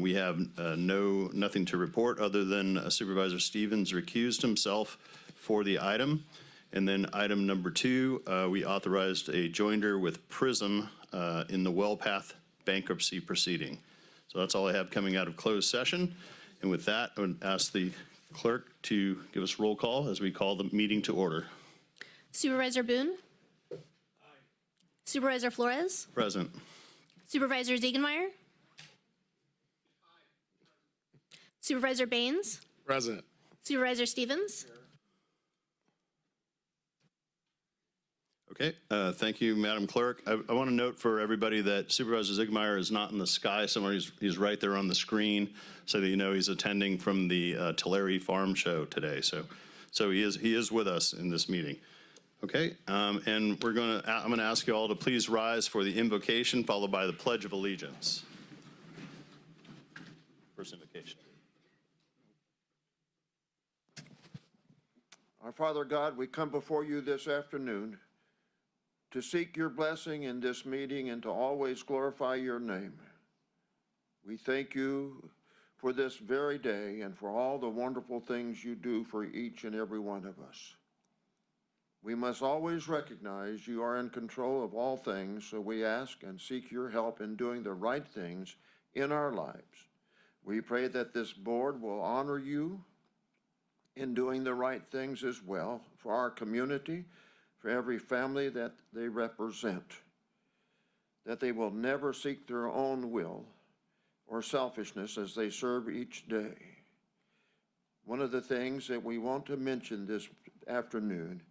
We have nothing to report other than Supervisor Stevens recused himself for the item. And then item number 2, we authorized a joinder with PRISM in the WellPath bankruptcy proceeding. So that's all I have coming out of closed session. And with that, I would ask the clerk to give us roll call as we call the meeting to order. Supervisor Boone? Aye. Supervisor Flores? Present. Supervisor Ziegenmeyer? Aye. Supervisor Baines? Present. Supervisor Stevens? Okay, thank you, Madam Clerk. I want to note for everybody that Supervisor Ziegenmeyer is not in the sky somewhere. He's right there on the screen, so that you know he's attending from the Tulare Farm Show today. So he is with us in this meeting. Okay, and I'm going to ask you all to please rise for the invocation, followed by the Pledge of Allegiance. First invocation. Our Father God, we come before you this afternoon to seek your blessing in this meeting and to always glorify your name. We thank you for this very day and for all the wonderful things you do for each and every one of us. We must always recognize you are in control of all things, so we ask and seek your help in doing the right things in our lives. We pray that this board will honor you in doing the right things as well for our community, for every family that they represent, that they will never seek their own will or selfishness as they serve each day. One of the things that we want to mention this afternoon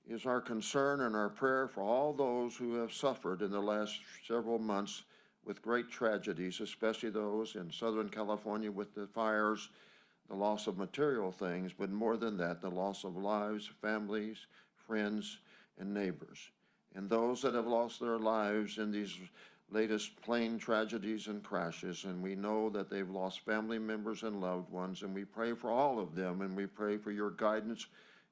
is our concern and our prayer for all those who have suffered in the last several months with great tragedies, especially those in Southern California with the fires, the loss of material things, but more than that, the loss of lives, families, friends, and neighbors. And those that have lost their lives in these latest plane tragedies and crashes, and we know that they've lost family members and loved ones, and we pray for all of them, and we pray for your guidance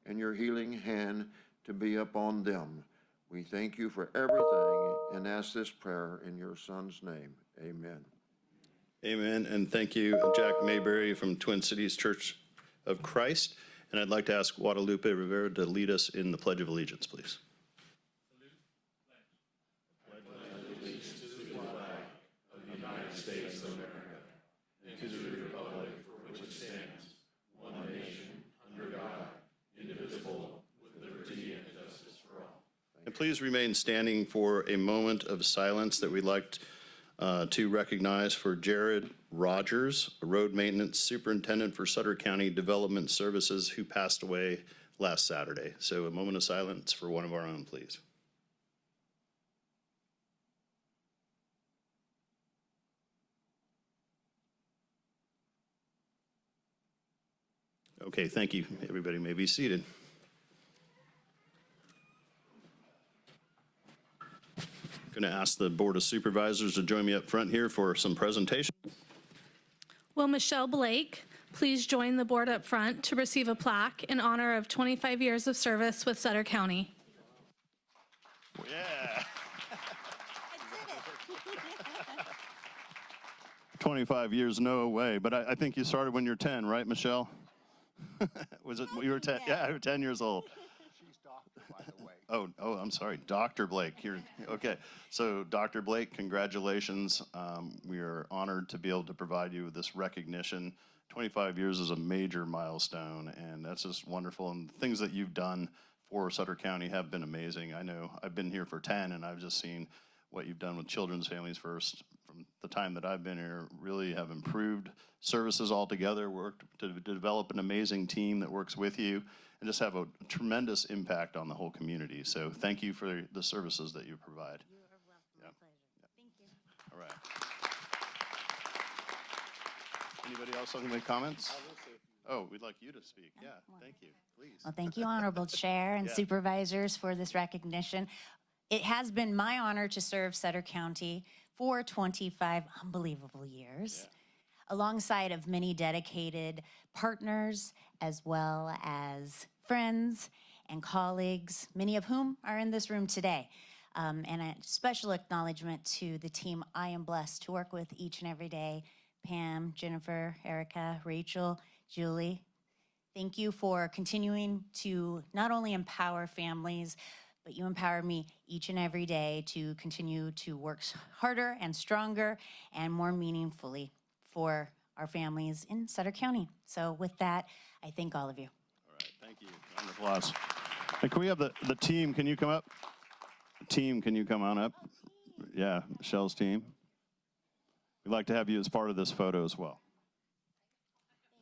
and your healing hand to be upon them. We thank you for everything and ask this prayer in your Son's name. Amen. Amen, and thank you, Jack Mayberry from Twin Cities Church of Christ. And I'd like to ask Guadalupe Rivera to lead us in the Pledge of Allegiance, please. I pledge allegiance to the flag of the United States of America and to the republic for which it stands, one nation, under God, indivisible, with liberty and justice for all. And please remain standing for a moment of silence that we'd like to recognize for Jared Rogers, a road maintenance superintendent for Sutter County Development Services, who passed away last Saturday. So a moment of silence for one of our own, please. Okay, thank you. Everybody may be seated. I'm going to ask the Board of Supervisors to join me up front here for some presentation. Will Michelle Blake please join the board up front to receive a plaque in honor of 25 years of service with Sutter County? Yeah. 25 years, no way. But I think you started when you're 10, right, Michelle? Was it, you were 10? Yeah, you were 10 years old. She's doctor, by the way. Oh, I'm sorry, Dr. Blake here. Okay, so Dr. Blake, congratulations. We are honored to be able to provide you with this recognition. 25 years is a major milestone, and that's just wonderful. And the things that you've done for Sutter County have been amazing. I know I've been here for 10, and I've just seen what you've done with Children's Families First from the time that I've been here. Really have improved services altogether, worked to develop an amazing team that works with you, and just have a tremendous impact on the whole community. So thank you for the services that you provide. You are welcome. Yeah. Pleasure. Thank you. All right. Anybody else have any comments? Oh, we'd like you to speak. Yeah, thank you. Please. Well, thank you, Honorable Chair and Yeah. Supervisors, for this recognition. It has been my honor to serve Sutter County for 25 unbelievable years, alongside of many dedicated partners, as well as friends and colleagues, many of whom are in this room today. And a special acknowledgement to the team I am blessed to work with each and every day. Pam, Jennifer, Erica, Rachel, Julie. Thank you for continuing to not only empower families, but you empower me each and every day to continue to work harder and stronger and more meaningfully for our families in Sutter County. So with that, I thank all of you. All right, thank you. Round of applause. And can we have the team, can you come up? Team, can you come on up? Yeah, Michelle's team. We'd like to have you as part of this photo as well.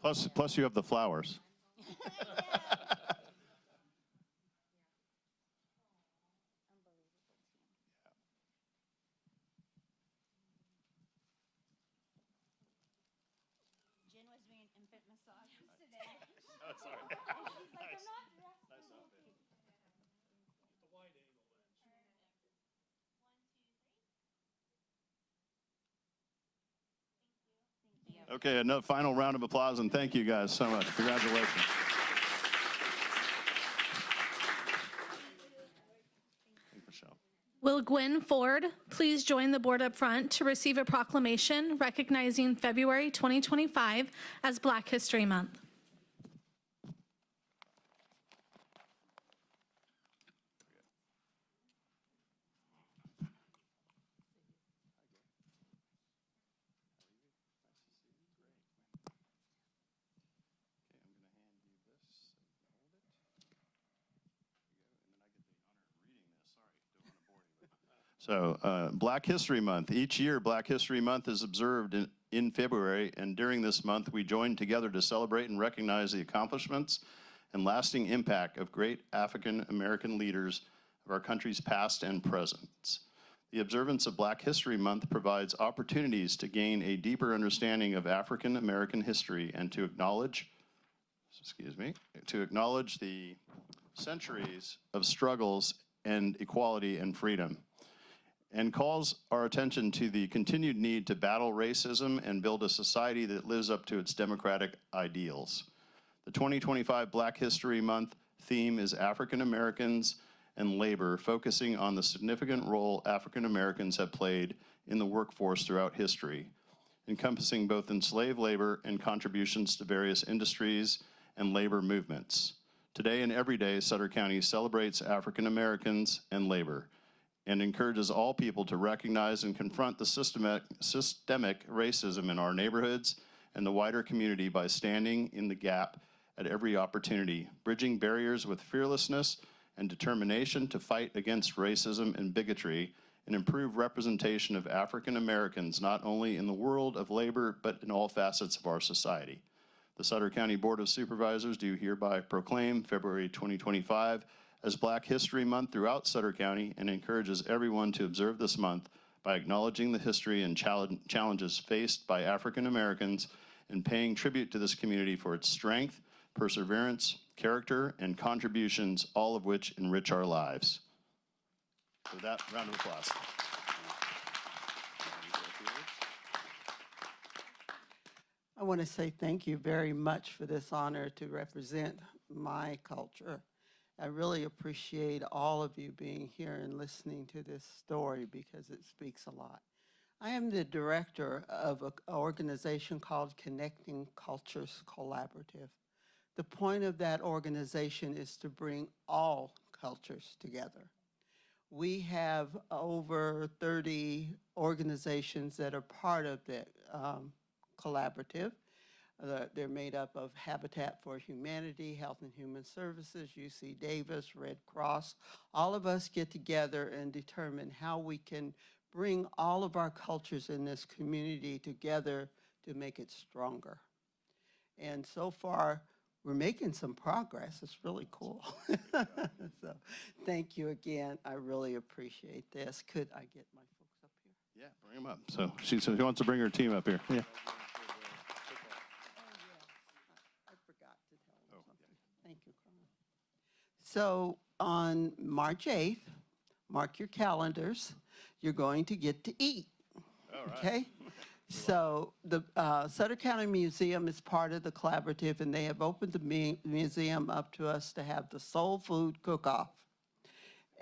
Plus you have the flowers. Jen was doing infant massages today. Oh, sorry. Nice. Nice outfit. Okay, another final round of applause, and thank you guys so much. Congratulations. Thank you, Michelle. Will Gwen Ford please join the board up front to receive a proclamation recognizing February 2025 as Black History Month? So, Black History Month. Each year, Black History Month is observed in February, and during this month, we join together to celebrate and recognize the accomplishments and lasting impact of great African American leaders of our country's past and present. The observance of Black History Month provides opportunities to gain a deeper understanding of African American history and to acknowledge the centuries of struggles and equality and freedom, and calls our attention to the continued need to battle racism and build a society that lives up to its democratic ideals. The 2025 Black History Month theme is African Americans and labor, focusing on the significant role African Americans have played in the workforce throughout history, encompassing both enslaved labor and contributions to various industries and labor movements. Today and every day, Sutter County celebrates African Americans and labor, and encourages all people to recognize and confront the systemic racism in our neighborhoods and the wider community by standing in the gap at every opportunity, bridging barriers with fearlessness and determination to fight against racism and bigotry and improve representation of African Americans not only in the world of labor but in all facets of our society. The Sutter County Board of Supervisors do hereby proclaim February 2025 as Black History Month throughout Sutter County and encourages everyone to observe this month by acknowledging the history and challenges faced by African Americans and paying tribute to this community for its strength, perseverance, character, and contributions, all of which enrich our lives. With that, round of applause. I want to say thank you very much for this honor to represent my culture. I really appreciate all of you being here and listening to this story because it speaks a lot. I am the director of an organization called Connecting Cultures Collaborative. The point of that organization is to bring all cultures together. We have over 30 organizations that are part of the collaborative. They're made up of Habitat for Humanity, Health and Human Services, UC Davis, Red Cross. All of us get together and determine how we can bring all of our cultures in this community together to make it stronger. And so far, we're making some progress. It's really cool. So thank you again. I really appreciate this. Could I get my folks up here? Yeah, bring them up. So she wants to bring her team up here. Yeah. I forgot to tell them something. Thank you, Carmen. So on March 8th, mark your calendars, you're going to get to eat. All right. Okay? So the Sutter County Museum is part of the collaborative, and they have opened the museum up to us to have the soul food cook-off.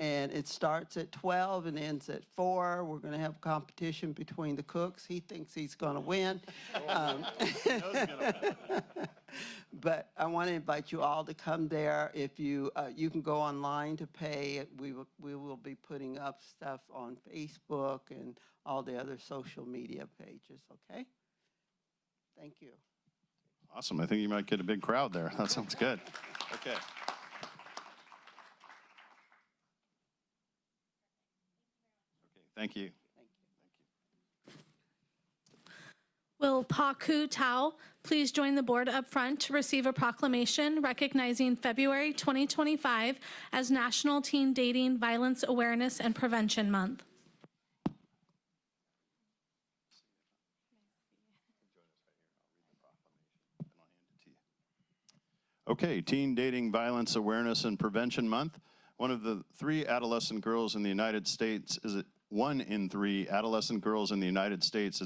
And it starts at 12 and ends at 4. We're going to have competition between the cooks. He thinks he's going to win. But I want to invite you all to come there. If you can go online to pay. We will be putting up stuff on Facebook and all the other social media pages, okay? Thank you. Awesome. I think you might get a big crowd there. That sounds good. Okay. Thank you. Will Pa Ku Tao please join the board up front to receive a proclamation recognizing February 2025 as National Teen Dating Violence Awareness and Prevention Month? Okay, Teen Dating Violence Awareness and Prevention Month. One in 3 adolescent girls in the United States is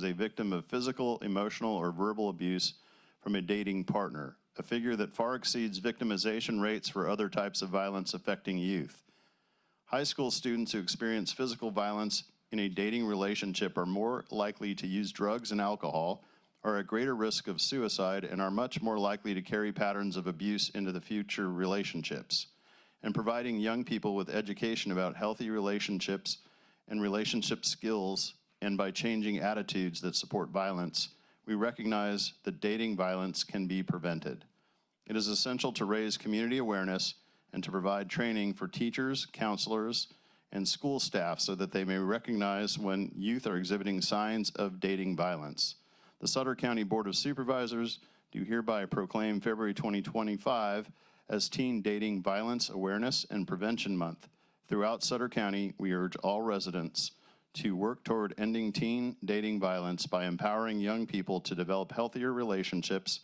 a victim of physical, emotional, or verbal abuse from a dating partner, a figure that far exceeds victimization rates for other types of violence affecting youth. High school students who experience physical violence in a dating relationship are more likely to use drugs and alcohol, are at greater risk of suicide, and are much more likely to carry patterns of abuse into the future relationships. And providing young people with education about healthy relationships and relationship skills, and by changing attitudes that support violence, we recognize that dating violence can be prevented. It is essential to raise community awareness and to provide training for teachers, counselors, and school staff so that they may recognize when youth are exhibiting signs of dating violence. The Sutter County Board of Supervisors do hereby proclaim February 2025 as Teen Dating Violence Awareness and Prevention Month. Throughout Sutter County, we urge all residents to work toward ending teen dating violence by empowering young people to develop healthier relationships,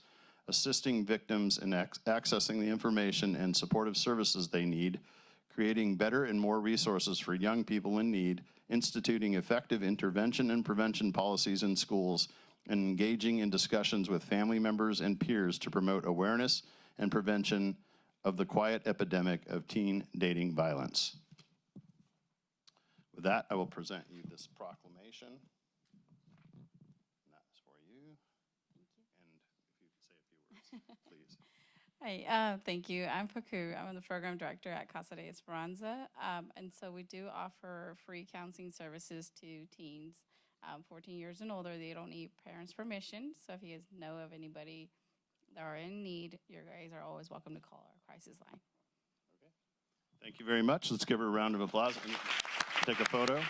assisting victims in accessing the information and supportive services they need, creating better and more resources for young people in need, instituting effective intervention and prevention policies in schools, and engaging in discussions with family members and peers to promote awareness and prevention of the quiet epidemic of teen dating violence. With that, I will present you this proclamation. And that is for you. And if you could say a few words, please. Hi, thank you. I'm Paku. I'm the program director at Casa de Esperanza. And so we do offer free counseling services to teens 14 years and older. They don't need parents' permission. So if you guys know of anybody that are in need, you guys are always welcome to call our crisis line. Okay. Thank you very much. Let's give her a round of applause. Take a photo.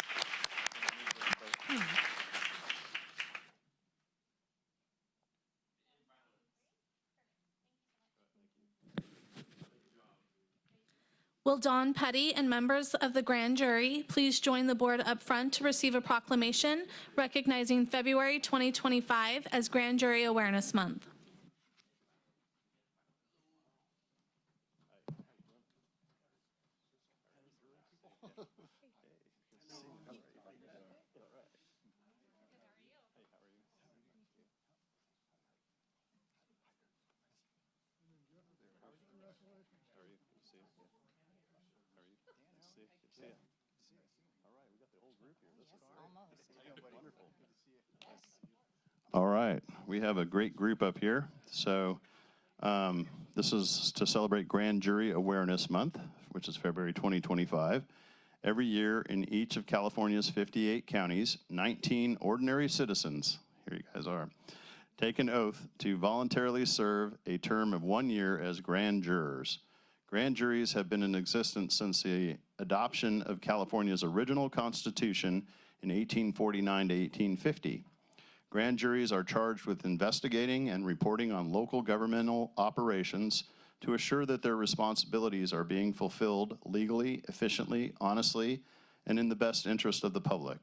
Will Don Petty and members of the grand jury please join the board up front to receive a proclamation recognizing February 2025 as Grand Jury Awareness Month? All right, we have a great group up here. So this is to celebrate Grand Jury Awareness Month, which is February 2025. Every year in each of California's 58 counties, 19 ordinary citizens, here you guys are, take an oath to voluntarily serve a term of 1 year as grand jurors. Grand juries have been in existence since the adoption of California's original constitution in 1849 to 1850. Grand juries are charged with investigating and reporting on local governmental operations to assure that their responsibilities are being fulfilled legally, efficiently, honestly, and in the best interest of the public.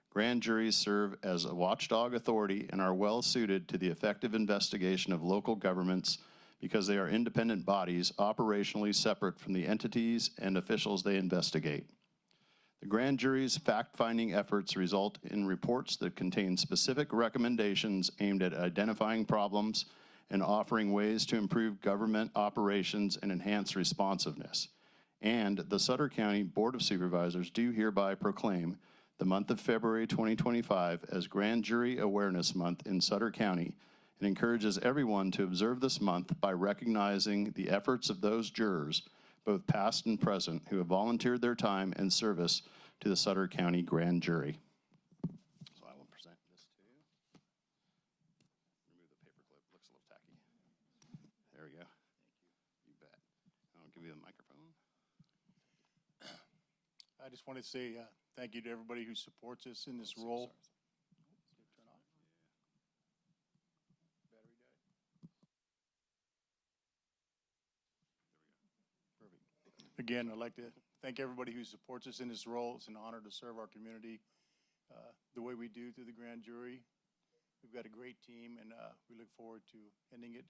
Grand juries serve as a watchdog authority and are well suited to the effective investigation of local governments because they are independent bodies operationally separate from the entities and officials they investigate. The grand jury's fact-finding efforts result in reports that contain specific recommendations aimed at identifying problems and offering ways to improve government operations and enhance responsiveness. And the Sutter County Board of Supervisors do hereby proclaim the month of February 2025 as Grand Jury Awareness Month in Sutter County, and encourages everyone to observe this month by recognizing the efforts of those jurors, both past and present, who have volunteered their time and service to the Sutter County Grand Jury. So I will present this to you. Remove the paperclip, looks a little tacky. There we go. You bet. I'll give you the microphone. I just want to say thank you to everybody who supports us in this role. Perfect. Again, I'd like to thank everybody who supports us in this role. It's an honor to serve our community the way we do through the grand jury. We've got a great team, and we look forward to ending it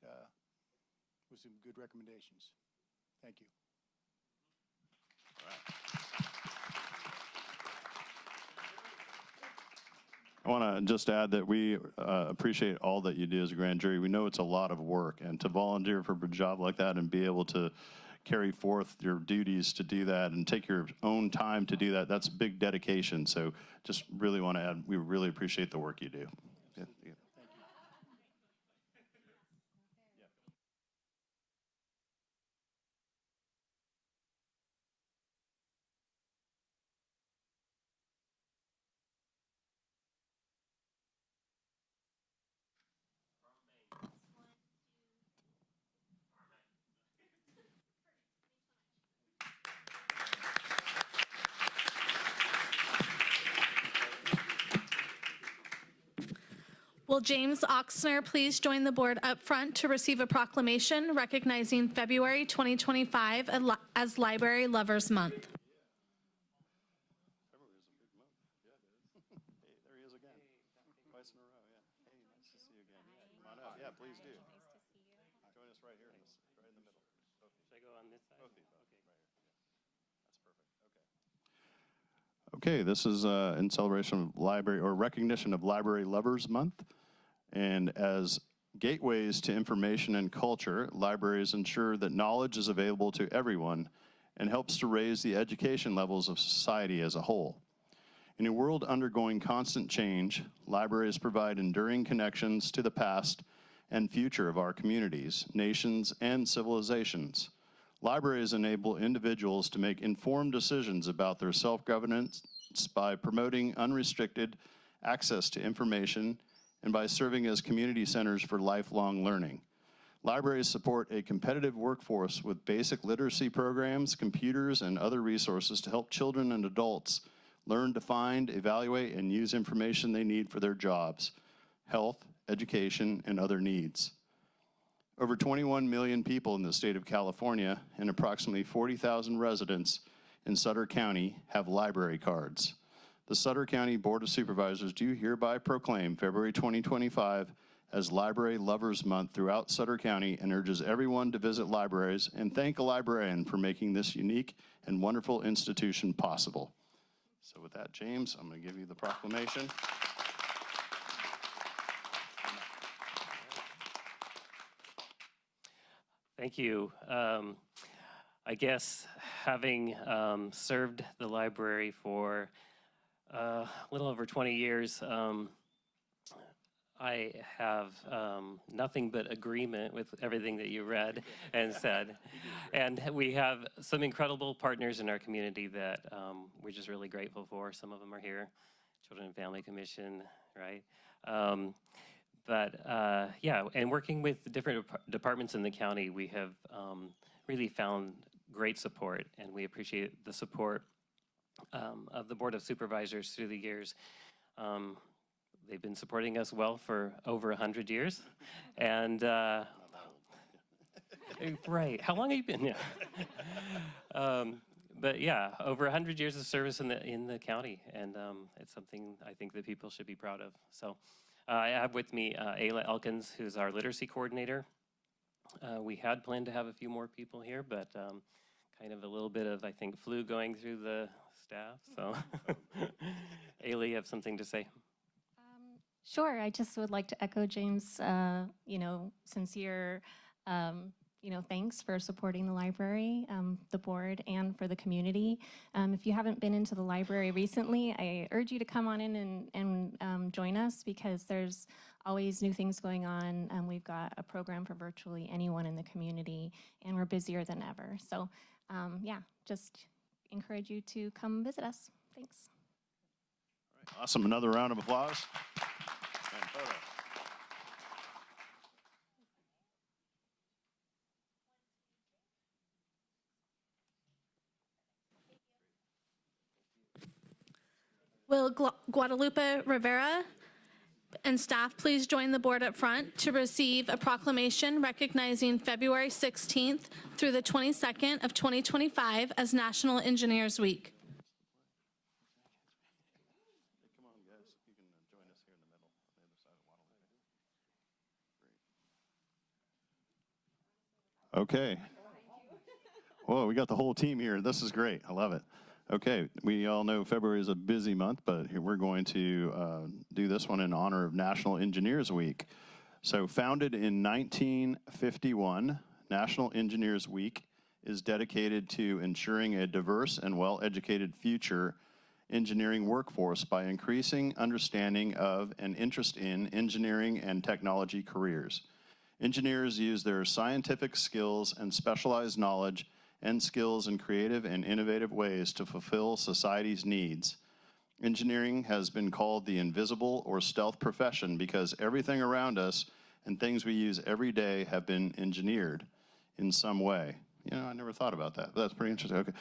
with some good recommendations. Thank you. All right. I want to just add that we appreciate all that you do as a grand jury. We know it's a lot of work, and to volunteer for a job like that and be able to carry forth your duties to do that and take your own time to do that, that's big dedication. So just really want to add, we really appreciate the work you do. Yeah. Will James Oxner please join the board up front to receive a proclamation recognizing February 2025 as Library Lovers Month? Hey, there he is again. Twice in a row, yeah. Hey, nice to see you again. Yeah, come on up. Yeah, please do. Nice to see you. Join us right here, right in the middle. Both. Should I go on this side? Both of you. Okay. Right here. Yeah. That's perfect. Okay. Okay, this is in celebration of library or recognition of Library Lovers Month. And as gateways to information and culture, libraries ensure that knowledge is available to everyone and helps to raise the education levels of society as a whole. In a world undergoing constant change, libraries provide enduring connections to the past and future of our communities, nations, and civilizations. Libraries enable individuals to make informed decisions about their self-governance by promoting unrestricted access to information and by serving as community centers for lifelong learning. Libraries support a competitive workforce with basic literacy programs, computers, and other resources to help children and adults learn to find, evaluate, and use information they need for their jobs, health, education, and other needs. Over 21 million people in the state of California and approximately 40,000 residents in Sutter County have library cards. The Sutter County Board of Supervisors do hereby proclaim February 2025 as Library Lovers Month throughout Sutter County and urges everyone to visit libraries and thank a librarian for making this unique and wonderful institution possible. So with that, James, I'm going to give you the proclamation. Thank you. I guess having served the library for a little over 20 years, I have nothing but agreement with everything that you read and said. And we have some incredible partners in our community that we're just really grateful for. Some of them are here, Children and Family Commission, right? Yeah, and working with the different departments in the county, we have really found great support, and we appreciate the support of the Board of Supervisors through the years. They've been supporting us well for over 100 years, and right, how long have you been? Yeah. But yeah, over 100 years of service in the county, and it's something I think that people should be proud of. So I have with me Ayla Elkins, who's our literacy coordinator. We had planned to have a few more people here, but kind of a little bit of, I think, flu going through the staff. So Ayla, you have something to say? Sure. I just would like to echo James', sincere, thanks for supporting the library, the board, and for the community. If you haven't been into the library recently, I urge you to come on in and join us because there's always new things going on. We've got a program for virtually anyone in the community, and we're busier than ever. So yeah, just encourage you to come visit us. Thanks. Awesome. Another round of applause. And photo. Will Guadalupe Rivera and staff please join the board up front to receive a proclamation recognizing February 16th through the 22nd of 2025 as National Engineers Week. Come on, guys. You can join us here in the middle, on the other side of Guadalupe. Okay. Whoa, we got the whole team here. This is great. I love it. Okay, we all know February is a busy month, but here we're going to do this one in honor of National Engineers Week. So founded in 1951, National Engineers Week is dedicated to ensuring a diverse and well-educated future engineering workforce by increasing understanding of and interest in engineering and technology careers. Engineers use their scientific skills and specialized knowledge and skills in creative and innovative ways to fulfill society's needs. Engineering has been called the invisible or stealth profession because everything around us and things we use every day have been engineered in some way. I never thought about that, but that's pretty interesting. Okay.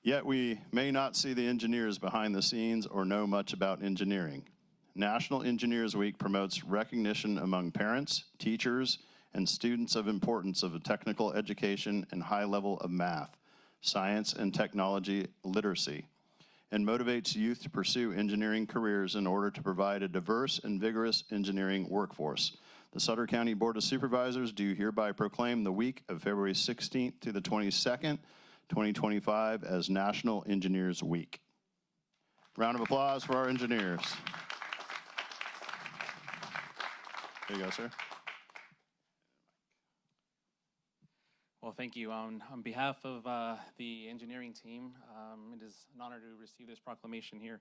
Yet we may not see the engineers behind the scenes or know much about engineering. National Engineers Week promotes recognition among parents, teachers, and students of importance of a technical education and high level of math, science, and technology literacy, and motivates youth to pursue engineering careers in order to provide a diverse and vigorous engineering workforce. The Sutter County Board of Supervisors do hereby proclaim the week of February 16th to the 22nd, 2025 as National Engineers Week. Round of applause for our engineers. There you go, sir. Well, thank you. On behalf of the engineering team, it is an honor to receive this proclamation here.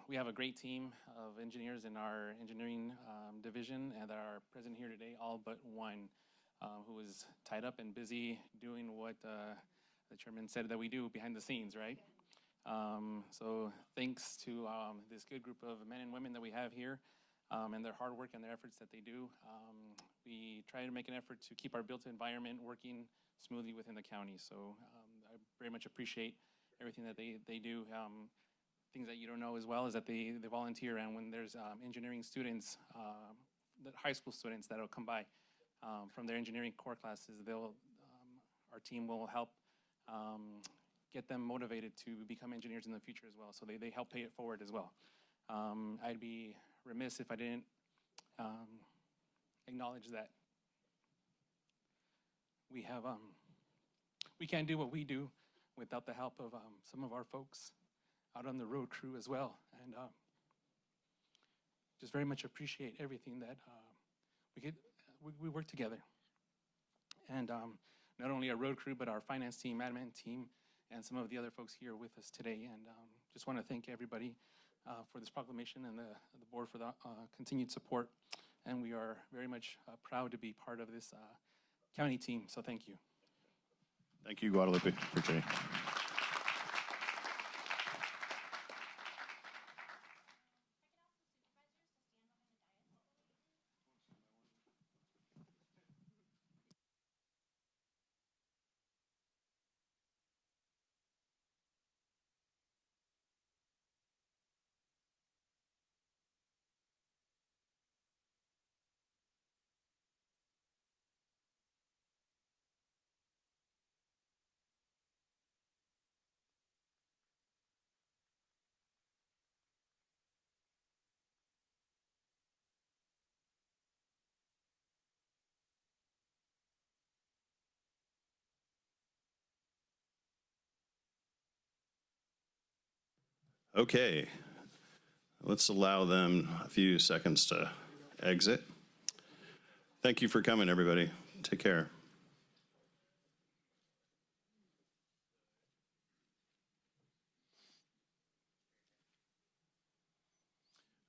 We have a great team of engineers in our engineering division and that are present here today, all but one who is tied up and busy doing what the chairman said that we do behind the scenes, right? So thanks to this good group of men and women that we have here and their hard work and their efforts that they do. We try to make an effort to keep our built environment working smoothly within the county. So I very much appreciate everything that they do. Things that you don't know as well is that they volunteer, and when there's engineering students, the high school students that'll come by from their engineering core classes, our team will help get them motivated to become engineers in the future as well. So they help pay it forward as well. I'd be remiss if I didn't acknowledge that we have we can't do what we do without the help of some of our folks out on the road crew as well, and just very much appreciate everything that we work together, and not only our road crew but our finance team, admin team, and some of the other folks here with us today. And just want to thank everybody for this proclamation and the board for the continued support. And we are very much proud to be part of this county team, so thank you. Thank you, Guadalupe. Appreciate it. Okay, let's allow them a few seconds to exit. Thank you for coming, everybody. Take care.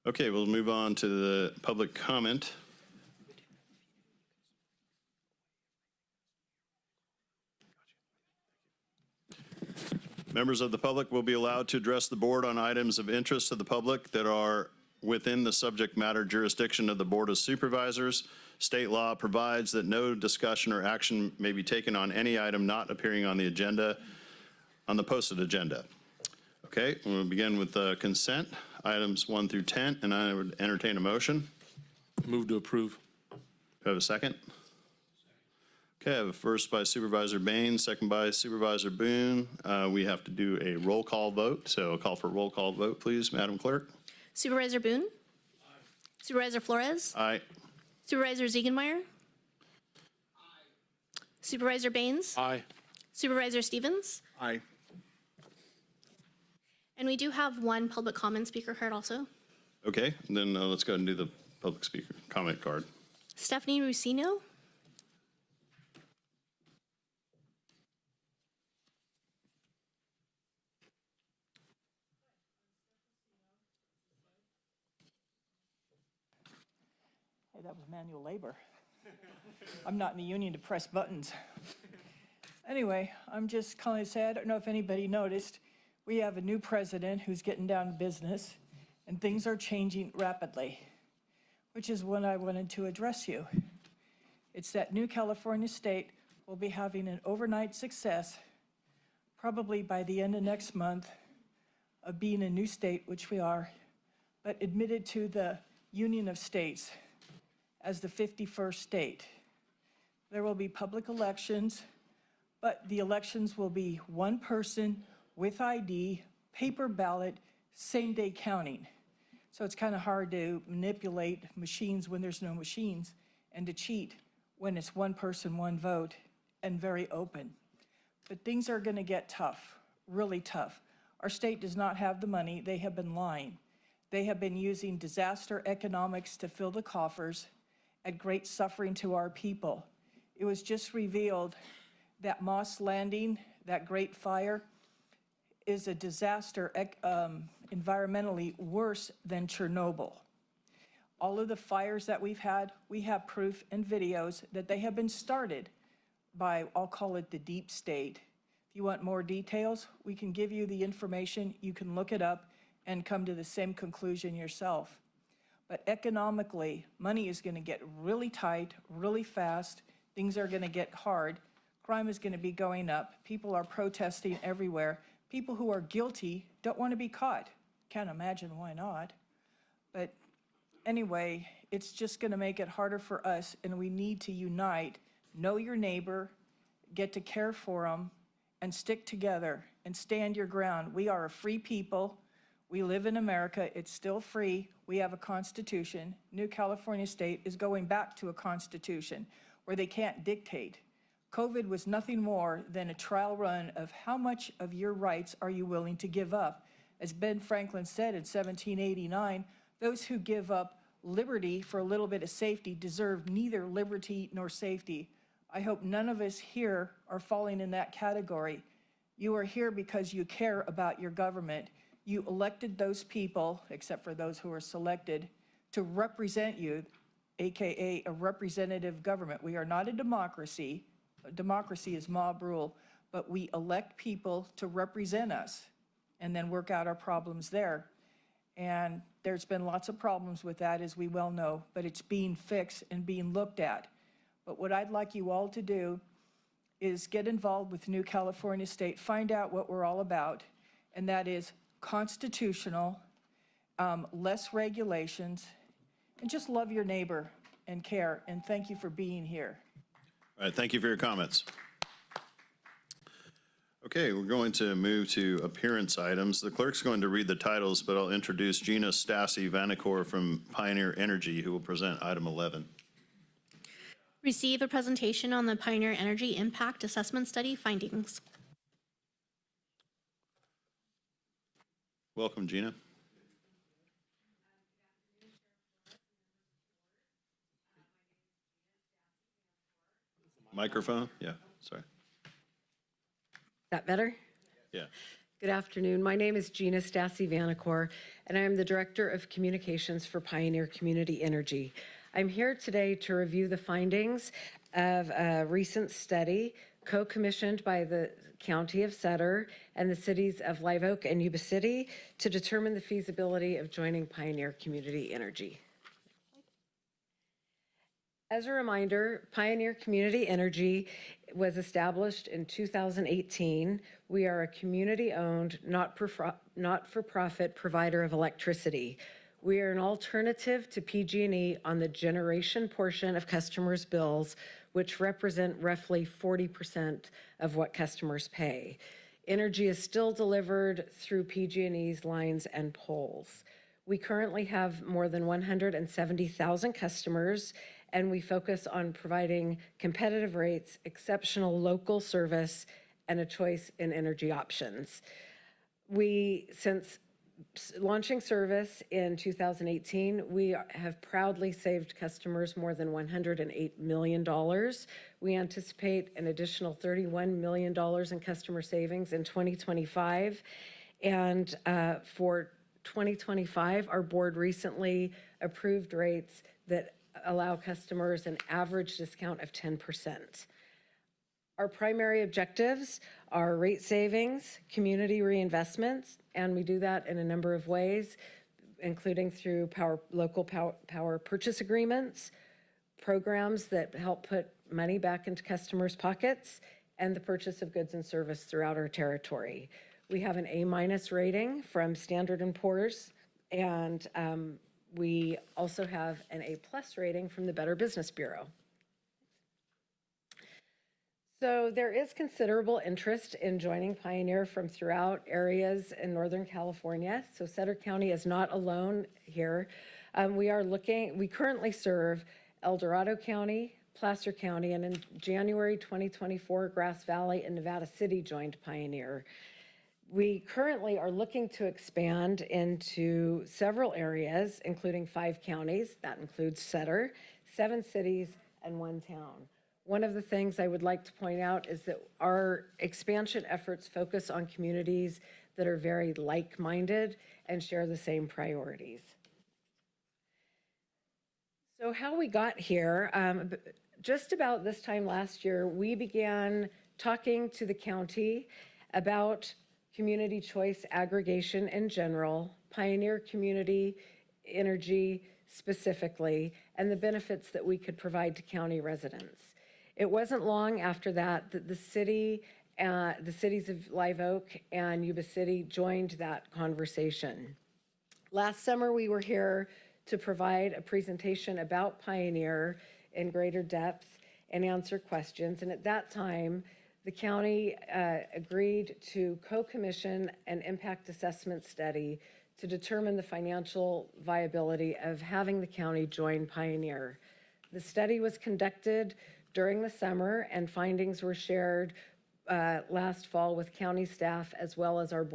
Okay, we'll move on to the public comment. Members of the public will be allowed to address the board on items of interest to the public that are within the subject matter jurisdiction of the Board of Supervisors. State law provides that no discussion or action may be taken on any item not appearing on the agenda, on the posted agenda. Okay, we'll begin with consent, items 1 through 10, and I would entertain a motion. Move to approve. Do I have a second? Okay, I have a first by Supervisor Baines, second by Supervisor Boone. We have to do a roll call vote, so I'll call for a roll call vote, please, Madam Clerk. Supervisor Boone? Supervisor Flores? Aye. Supervisor Ziegenmeyer? Supervisor Baines? Aye. Supervisor Stevens? Aye. And we do have one public comment speaker card also. Okay, then let's go ahead and do the public speaker comment card. Stephanie Rusino? Hey, that was manual labor. I'm not in the union to press buttons. Anyway, I'm just calling to say, I don't know if anybody noticed, we have a new president who's getting down to business, and things are changing rapidly, which is what I wanted to address you. It's that New California State will be having an overnight success, probably by the end of next month, of being a new state, which we are, but admitted to the Union of States as the 51st state. There will be public elections, but the elections will be one person with ID, paper ballot, same-day counting. So it's kind of hard to manipulate machines when there's no machines and to cheat when it's one person, one vote, and very open. But things are going to get tough, really tough. Our state does not have the money. They have been lying. They have been using disaster economics to fill the coffers at great suffering to our people. It was just revealed that Moss Landing, that great fire, is a disaster environmentally worse than Chernobyl. All of the fires that we've had, we have proof and videos that they have been started by, I'll call it the deep state. If you want more details, we can give you the information. You can look it up and come to the same conclusion yourself. But economically, money is going to get really tight, really fast. Things are going to get hard. Crime is going to be going up. People are protesting everywhere. People who are guilty don't want to be caught. Can't imagine why not. But anyway, it's just going to make it harder for us, and we need to unite, know your neighbor, get to care for them, and stick together and stand your ground. We are a free people. We live in America. It's still free. We have a constitution. New California State is going back to a constitution where they can't dictate. COVID was nothing more than a trial run of how much of your rights are you willing to give up. As Ben Franklin said in 1789, those who give up liberty for a little bit of safety deserve neither liberty nor safety. I hope none of us here are falling in that category. You are here because you care about your government. You elected those people, except for those who are selected, to represent you, AKA a representative government. We are not a democracy. A democracy is mob rule, but we elect people to represent us and then work out our problems there. And there's been lots of problems with that, as we well know, but it's being fixed and being looked at. But what I'd like you all to do is get involved with New California State, find out what we're all about, and that is constitutional, less regulations, and just love your neighbor and care. And thank you for being here. All right, thank you for your comments. Okay, we're going to move to appearance items. The clerk's going to read the titles, but I'll introduce Gina Stassi Vanacore from Pioneer Energy, who will present item 11. Receive a presentation on the Pioneer Energy Impact Assessment Study findings. Welcome, Gina. Microphone? Yeah, sorry. That better? Yeah. Good afternoon. My name is Gina Stassi-Vanacore, and I am the Director of Communications for Pioneer Community Energy. I'm here today to review the findings of a recent study co-commissioned by the County of Sutter and the cities of Live Oak and Yuba City to determine the feasibility of joining Pioneer Community Energy. As a reminder, Pioneer Community Energy was established in 2018. We are a community-owned, not-for-profit provider of electricity. We are an alternative to PG&E on the generation portion of customers' bills, which represent roughly 40% of what customers pay. Energy is still delivered through PG&E's lines and poles. We currently have more than 170,000 customers, and we focus on providing competitive rates, exceptional local service, and a choice in energy options. Since launching service in 2018, we have proudly saved customers more than $108 million. We anticipate an additional $31 million in customer savings in 2025. And for 2025, our board recently approved rates that allow customers an average discount of 10%. Our primary objectives are rate savings, community reinvestments, and we do that in a number of ways, including through local power purchase agreements, programs that help put money back into customers' pockets, and the purchase of goods and service throughout our territory. We have an A- rating from Standard & Poor's, and we also have an A+ rating from the Better Business Bureau. So there is considerable interest in joining Pioneer from throughout areas in Northern California. So Sutter County is not alone here. We currently serve El Dorado County, Placer County, and in January 2024, Grass Valley and Nevada City joined Pioneer. We currently are looking to expand into several areas, including 5 counties. That includes Sutter, 7 cities, and 1 town. One of the things I would like to point out is that our expansion efforts focus on communities that are very like-minded and share the same priorities. So how we got here, just about this time last year, we began talking to the county about community choice aggregation in general, Pioneer Community Energy specifically, and the benefits that we could provide to county residents. It wasn't long after that that the cities of Live Oak and Yuba City joined that conversation. Last summer, we were here to provide a presentation about Pioneer in greater depth and answer questions, and at that time, the county agreed to co-commission an impact assessment study to determine the financial viability of having the county join Pioneer. The study was conducted during the summer, and findings were shared last fall with county staff as well as our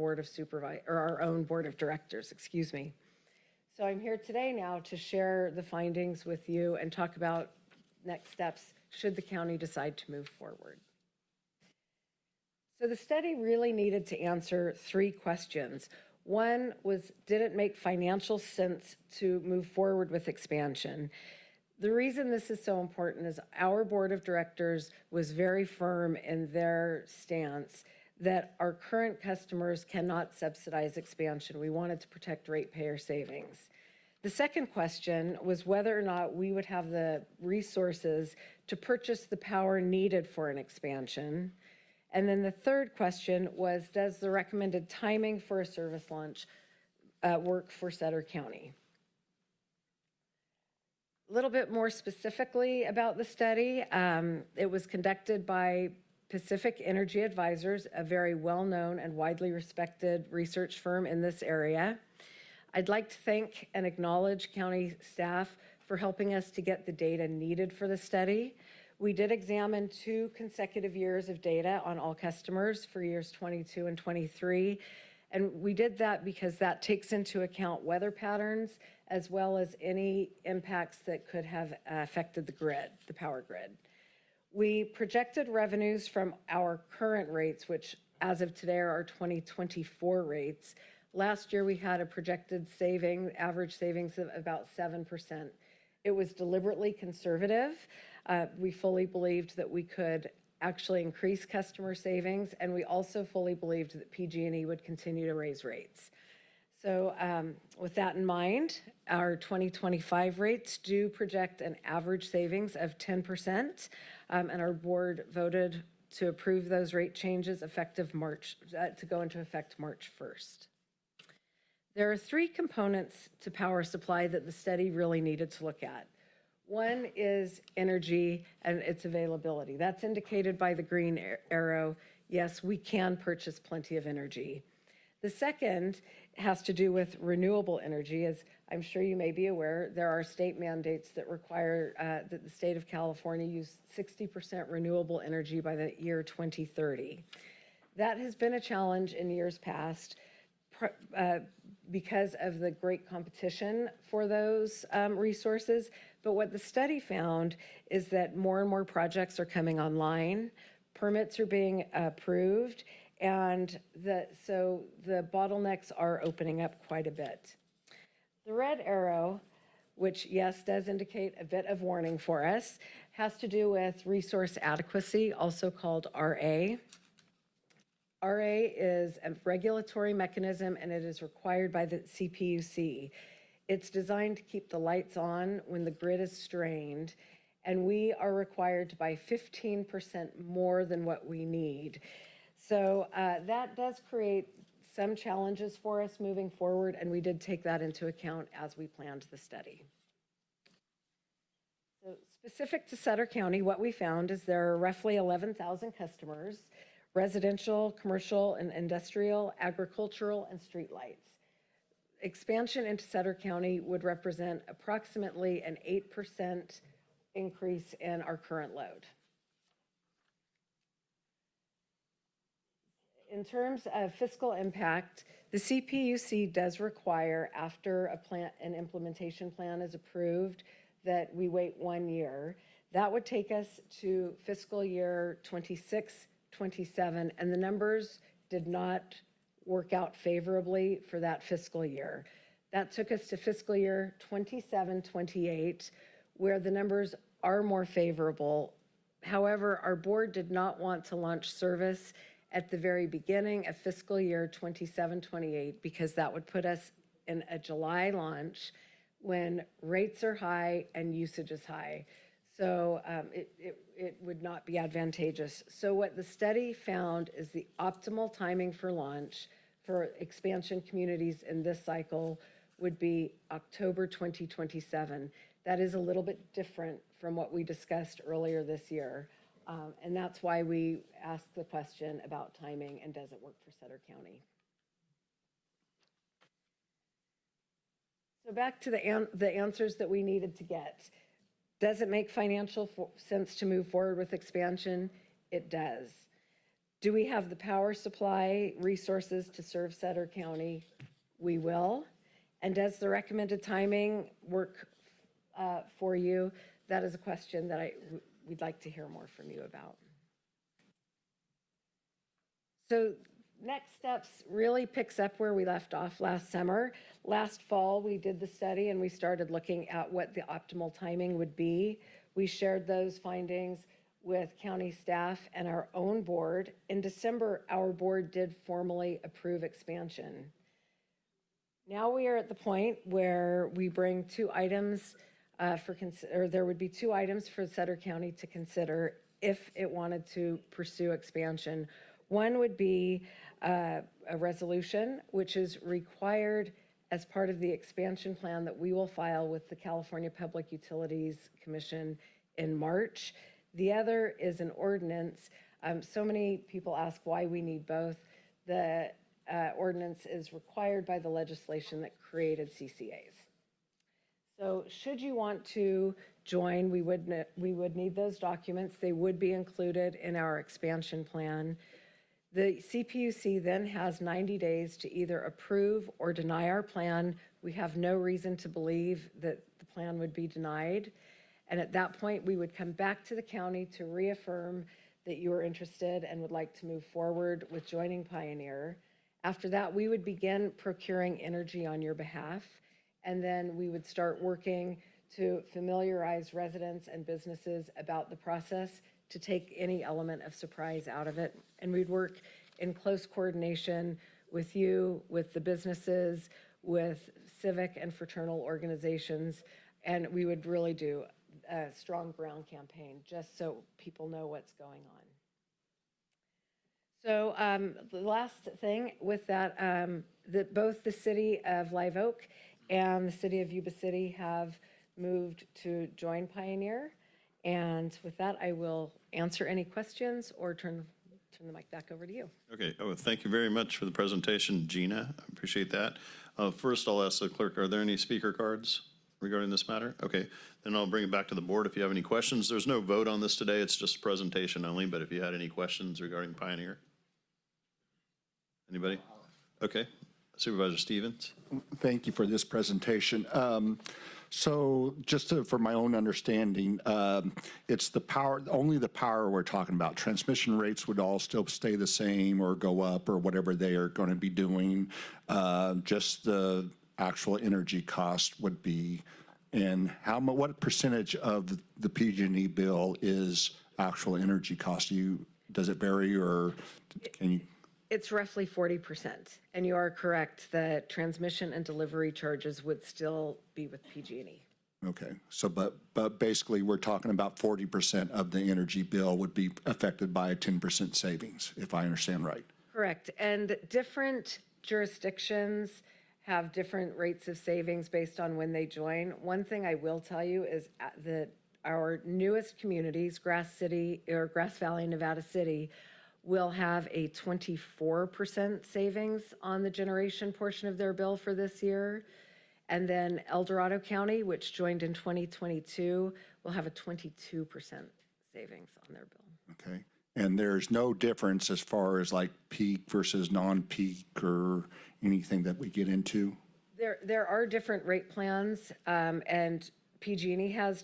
our own board of directors, excuse me. So I'm here today now to share the findings with you and talk about next steps should the county decide to move forward. So the study really needed to answer 3 questions. One was, did it make financial sense to move forward with expansion? The reason this is so important is our board of directors was very firm in their stance that our current customers cannot subsidize expansion. We wanted to protect ratepayer savings. The second question was whether or not we would have the resources to purchase the power needed for an expansion. And then the third question was, does the recommended timing for a service launch work for Sutter County? A little bit more specifically about the study, it was conducted by Pacific Energy Advisors, a very well-known and widely respected research firm in this area. I'd like to thank and acknowledge county staff for helping us to get the data needed for the study. We did examine 2 consecutive years of data on all customers for years 22 and 23. And we did that because that takes into account weather patterns as well as any impacts that could have affected the grid, the power grid. We projected revenues from our current rates, which as of today are our 2024 rates. Last year, we had a projected average savings of about 7%. It was deliberately conservative. We fully believed that we could actually increase customer savings, and we also fully believed that PG&E would continue to raise rates. So with that in mind, our 2025 rates do project an average savings of 10%, and our board voted to approve those rate changes effective to go into effect March 1st. There are three components to power supply that the study really needed to look at. One is energy and its availability. That's indicated by the green arrow. Yes, we can purchase plenty of energy. The second has to do with renewable energy. As I'm sure you may be aware, there are state mandates that require that the state of California use 60% renewable energy by the year 2030. That has been a challenge in years past because of the great competition for those resources. But what the study found is that more and more projects are coming online, permits are being approved, and so the bottlenecks are opening up quite a bit. The red arrow, which yes, does indicate a bit of warning for us, has to do with resource adequacy, also called RA. RA is a regulatory mechanism and it is required by the CPUC. It's designed to keep the lights on when the grid is strained, and we are required to buy 15% more than what we need. So that does create some challenges for us moving forward, and we did take that into account as we planned the study. So specific to Sutter County, what we found is there are roughly 11,000 customers, residential, commercial, and industrial, agricultural, and street lights. Expansion into Sutter County would represent approximately an 8% increase in our current load. In terms of fiscal impact, the CPUC does require, after an implementation plan is approved, that we wait 1 year. That would take us to fiscal year 26, 27, and the numbers did not work out favorably for that fiscal year. That took us to fiscal year 27, 28, where the numbers are more favorable. However, our board did not want to launch service at the very beginning of fiscal year 27, 28, because that would put us in a July launch when rates are high and usage is high. So it would not be advantageous. So what the study found is the optimal timing for launch for expansion communities in this cycle would be October 2027. That is a little bit different from what we discussed earlier this year. And that's why we asked the question about timing and does it work for Sutter County. So back to the answers that we needed to get. Does it make financial sense to move forward with expansion? It does. Do we have the power supply resources to serve Sutter County? We will. And does the recommended timing work for you? That is a question that we'd like to hear more from you about. So next steps really picks up where we left off last summer. Last fall, we did the study and we started looking at what the optimal timing would be. We shared those findings with county staff and our own board. In December, our board did formally approve expansion. Now we are at the point where we bring two items there would be two items for Sutter County to consider if it wanted to pursue expansion. One would be a resolution, which is required as part of the expansion plan that we will file with the California Public Utilities Commission in March. The other is an ordinance. So many people ask why we need both. The ordinance is required by the legislation that created CCAs. So should you want to join, we would need those documents. They would be included in our expansion plan. The CPUC then has 90 days to either approve or deny our plan. We have no reason to believe that the plan would be denied. And at that point, we would come back to the county to reaffirm that you are interested and would like to move forward with joining Pioneer. After that, we would begin procuring energy on your behalf, and then we would start working to familiarize residents and businesses about the process to take any element of surprise out of it. And we'd work in close coordination with you, with the businesses, with civic and fraternal organizations, and we would really do a strong ground campaign just so people know what's going on. So the last thing with that, that both the city of Live Oak and the city of Yuba City have moved to join Pioneer. And with that, I will answer any questions or turn the mic back over to you. Okay, thank you very much for the presentation, Gina. I appreciate that. First, I'll ask the clerk, are there any speaker cards regarding this matter? Okay, then I'll bring it back to the board if you have any questions. There's no vote on this today, it's just a presentation only, but if you had any questions regarding Pioneer? Anybody? Okay, Supervisor Stevens. Thank you for this presentation. So just for my own understanding, it's the power, only the power we're talking about. Transmission rates would all still stay the same or go up or whatever they are going to be doing. Just the actual energy cost would be, and what percentage of the PG&E bill is actual energy cost? Does it vary, or can you? It's roughly 40%, and you are correct that transmission and delivery charges would still be with PG&E. Okay, so but basically we're talking about 40% of the energy bill would be affected by a 10% savings, if I understand right. Correct, and different jurisdictions have different rates of savings based on when they join. One thing I will tell you is that our newest communities, Grass Valley, Nevada City, will have a 24% savings on the generation portion of their bill for this year. And then El Dorado County, which joined in 2022, will have a 22% savings on their bill. Okay, and there's no difference as far as like peak versus non-peak or anything that we get into? There are different rate plans, and PG&E has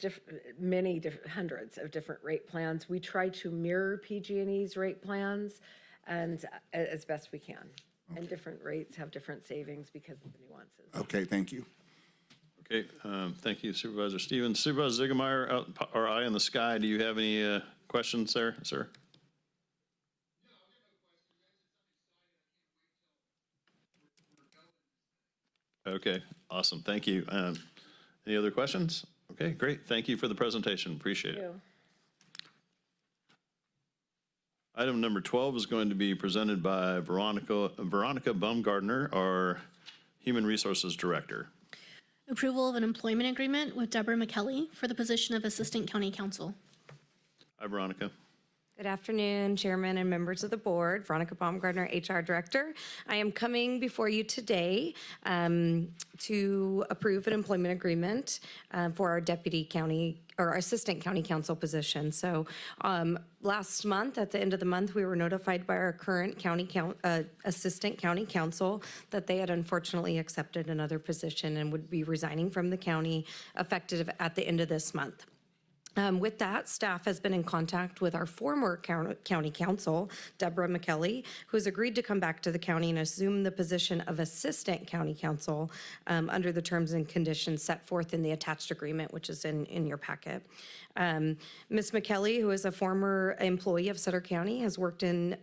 hundreds of different rate plans. We try to mirror PG&E's rate plans and as best we can. Okay. And different rates have different savings because of the nuances. Okay, thank you. Okay, thank you, Supervisor Stevens. Supervisor Ziegemeier, our eye in the sky, do you have any questions there, sir? Okay, awesome, thank you. Any other questions? Okay, great. Thank you for the presentation. Appreciate it. Item number 12 is going to be presented by Veronica Baumgardner, our Human Resources Director. Approval of an employment agreement with Deborah McKelly for the position of Assistant County Counsel. Hi, Veronica. Good afternoon, Chairman and members of the board. Veronica Baumgardner, HR Director. I am coming before you today to approve an employment agreement for our Deputy County or our Assistant County Counsel position. So last month, at the end of the month, we were notified by our current Assistant County Counsel that they had unfortunately accepted another position and would be resigning from the county effective at the end of this month. With that, staff has been in contact with our former county counsel, Deborah McKelly, who has agreed to come back to the county and assume the position of assistant county counsel under the terms and conditions set forth in the attached agreement, which is in your packet. Ms. McKelly, who is a former employee of Sutter County, had worked in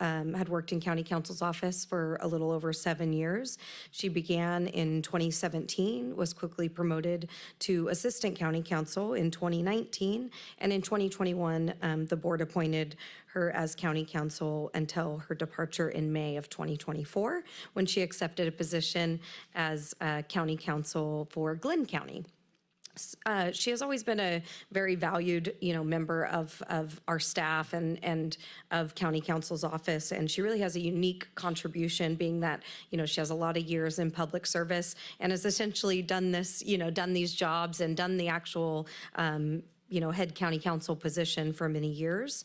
county counsel's office for a little over 7 years. She began in 2017, was quickly promoted to assistant county counsel in 2019, and in 2021, the board appointed her as county counsel until her departure in May of 2024, when she accepted a position as county counsel for Glenn County. She has always been a very valued, member of our staff and of county counsel's office, and she really has a unique contribution, being that she has a lot of years in public service and has essentially done this, done these jobs and done the actual head county counsel position for many years.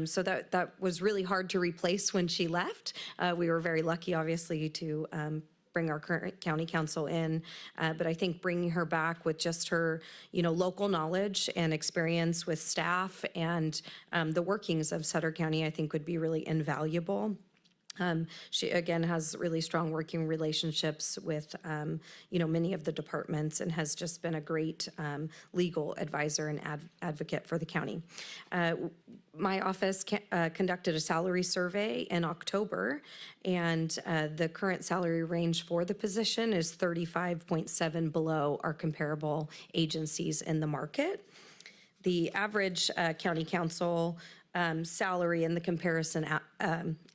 So that was really hard to replace when she left. We were very lucky, obviously, to bring our current county council in. But I think bringing her back with just her, local knowledge and experience with staff and the workings of Sutter County, I think would be really invaluable. She, again, has really strong working relationships with, many of the departments and has just been a great legal advisor and advocate for the county. My office conducted a salary survey in October, and the current salary range for the position is 35.7 below our comparable agencies in the market. The average county council salary in the comparison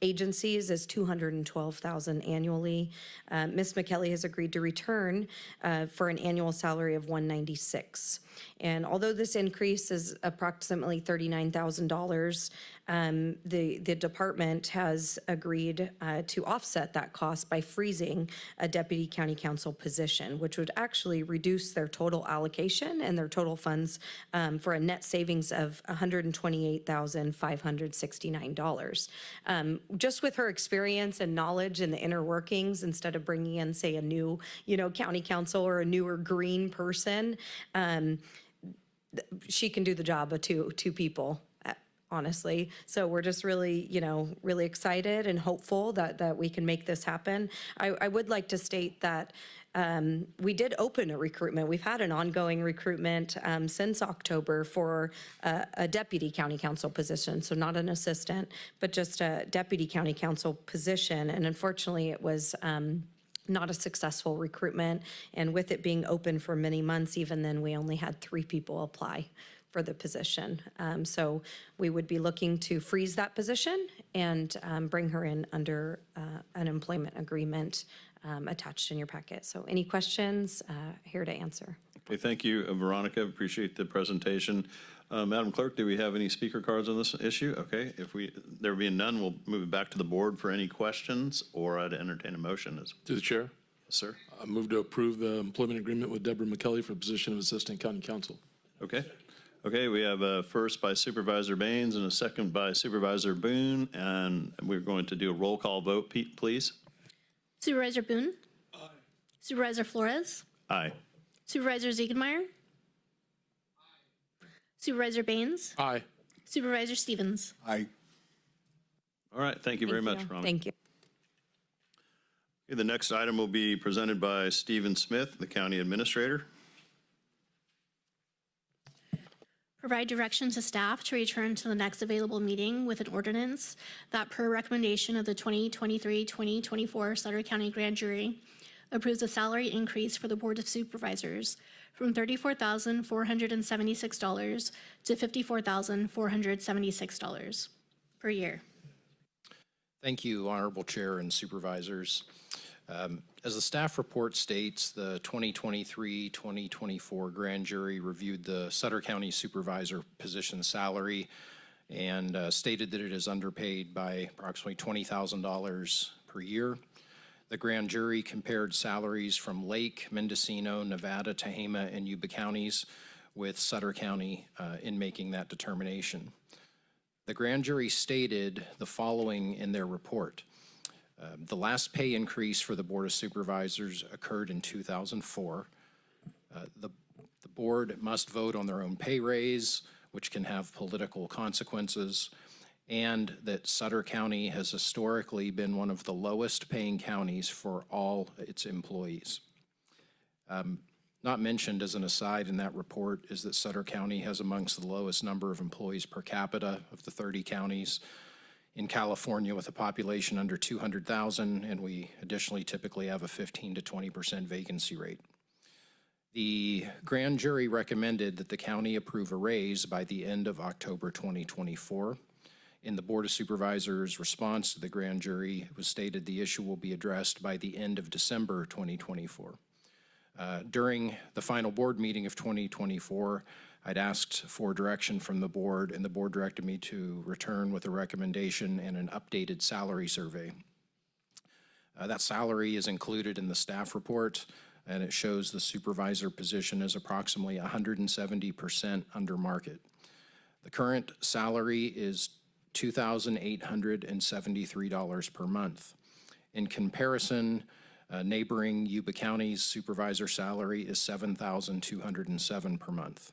agencies is $212,000 annually. Ms. McKelly has agreed to return for an annual salary of $196,000. And although this increase is approximately $39,000, the department has agreed to offset that cost by freezing a deputy county council position, which would actually reduce their total allocation and their total funds for a net savings of $128,569. Just with her experience and knowledge in the inner workings, instead of bringing in, say, a new, county council or a newer green person, she can do the job of two people, honestly. So we're just really, really excited and hopeful that we can make this happen. I would like to state that we did open a recruitment. We've had an ongoing recruitment since October for a deputy county council position. So not an assistant, but just a deputy county council position. And unfortunately, it was not a successful recruitment. And with it being open for many months, even then, we only had 3 people apply for the position. So we would be looking to freeze that position and bring her in under an employment agreement attached in your packet. So any questions, here to answer. Okay, thank you, Veronica. Appreciate the presentation. Madam Clerk, do we have any speaker cards on this issue? Okay, there being none, we'll move it back to the board for any questions, or I'd entertain a motion. To the chair. Yes, sir. I move to approve the employment agreement with Deborah McKelly for the position of Assistant County Counsel. Okay. Okay, we have a first by Supervisor Baines and a second by Supervisor Boone, and we're going to do a roll call vote, please. Supervisor Boone? Aye. Supervisor Flores? Aye. Supervisor Ziegenmeyer? Aye. Supervisor Baines? Aye. Supervisor Stevens? Aye. All right, thank you very much, Veronica. Thank you. Okay, the next item will be presented by Stephen Smith, the County Administrator. Provide direction to staff to return to the next available meeting with an ordinance that, per recommendation of the 2023-2024 Sutter County Grand Jury, approves a salary increase for the Board of Supervisors from $34,476 to $54,476 per year. Thank you, Honorable Chair and Supervisors. As the staff report states, the 2023-2024 Grand Jury reviewed the Sutter County Supervisor position salary and stated that it is underpaid by approximately $20,000 per year. The Grand Jury compared salaries from Lake, Mendocino, Nevada, Tehama, and Yuba counties with Sutter County in making that determination. The Grand Jury stated the following in their report. The last pay increase for the Board of Supervisors occurred in 2004. The board must vote on their own pay raise, which can have political consequences, and that Sutter County has historically been one of the lowest paying counties for all its employees. Not mentioned as an aside in that report is that Sutter County has amongst the lowest number of employees per capita of the 30 counties in California with a population under 200,000, and we additionally typically have a 15 to 20% vacancy rate. The Grand Jury recommended that the county approve a raise by the end of October 2024. In the Board of Supervisors' response to the Grand Jury, it was stated the issue will be addressed by the end of December 2024. During the final board meeting of 2024, I'd asked for direction from the board, and the board directed me to return with a recommendation and an updated salary survey. That salary is included in the staff report, and it shows the supervisor position is approximately 170% under market. The current salary is $2,873 per month. In comparison, Neighboring Yuba County's supervisor salary is $7,207 per month.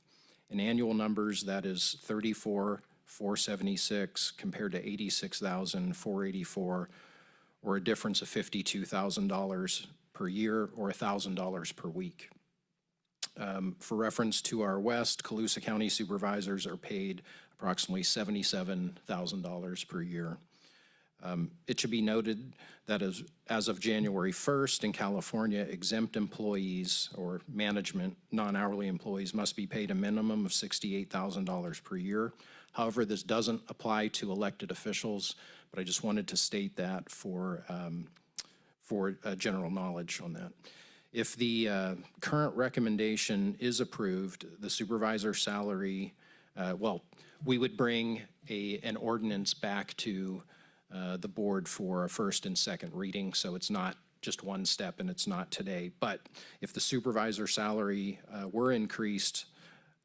In annual numbers, that is $34,476 compared to $86,484, or a difference of $52,000 per year or $1,000 per week. For reference to our west, Colusa County supervisors are paid approximately $77,000 per year. It should be noted that as of January 1st in California, exempt employees or management, non-hourly employees must be paid a minimum of $68,000 per year. However, this doesn't apply to elected officials, but I just wanted to state that for general knowledge on that. If the current recommendation is approved, the supervisor salary, we would bring an ordinance back to the board for a first and second reading, so it's not just one step and it's not today. But if the supervisor salary were increased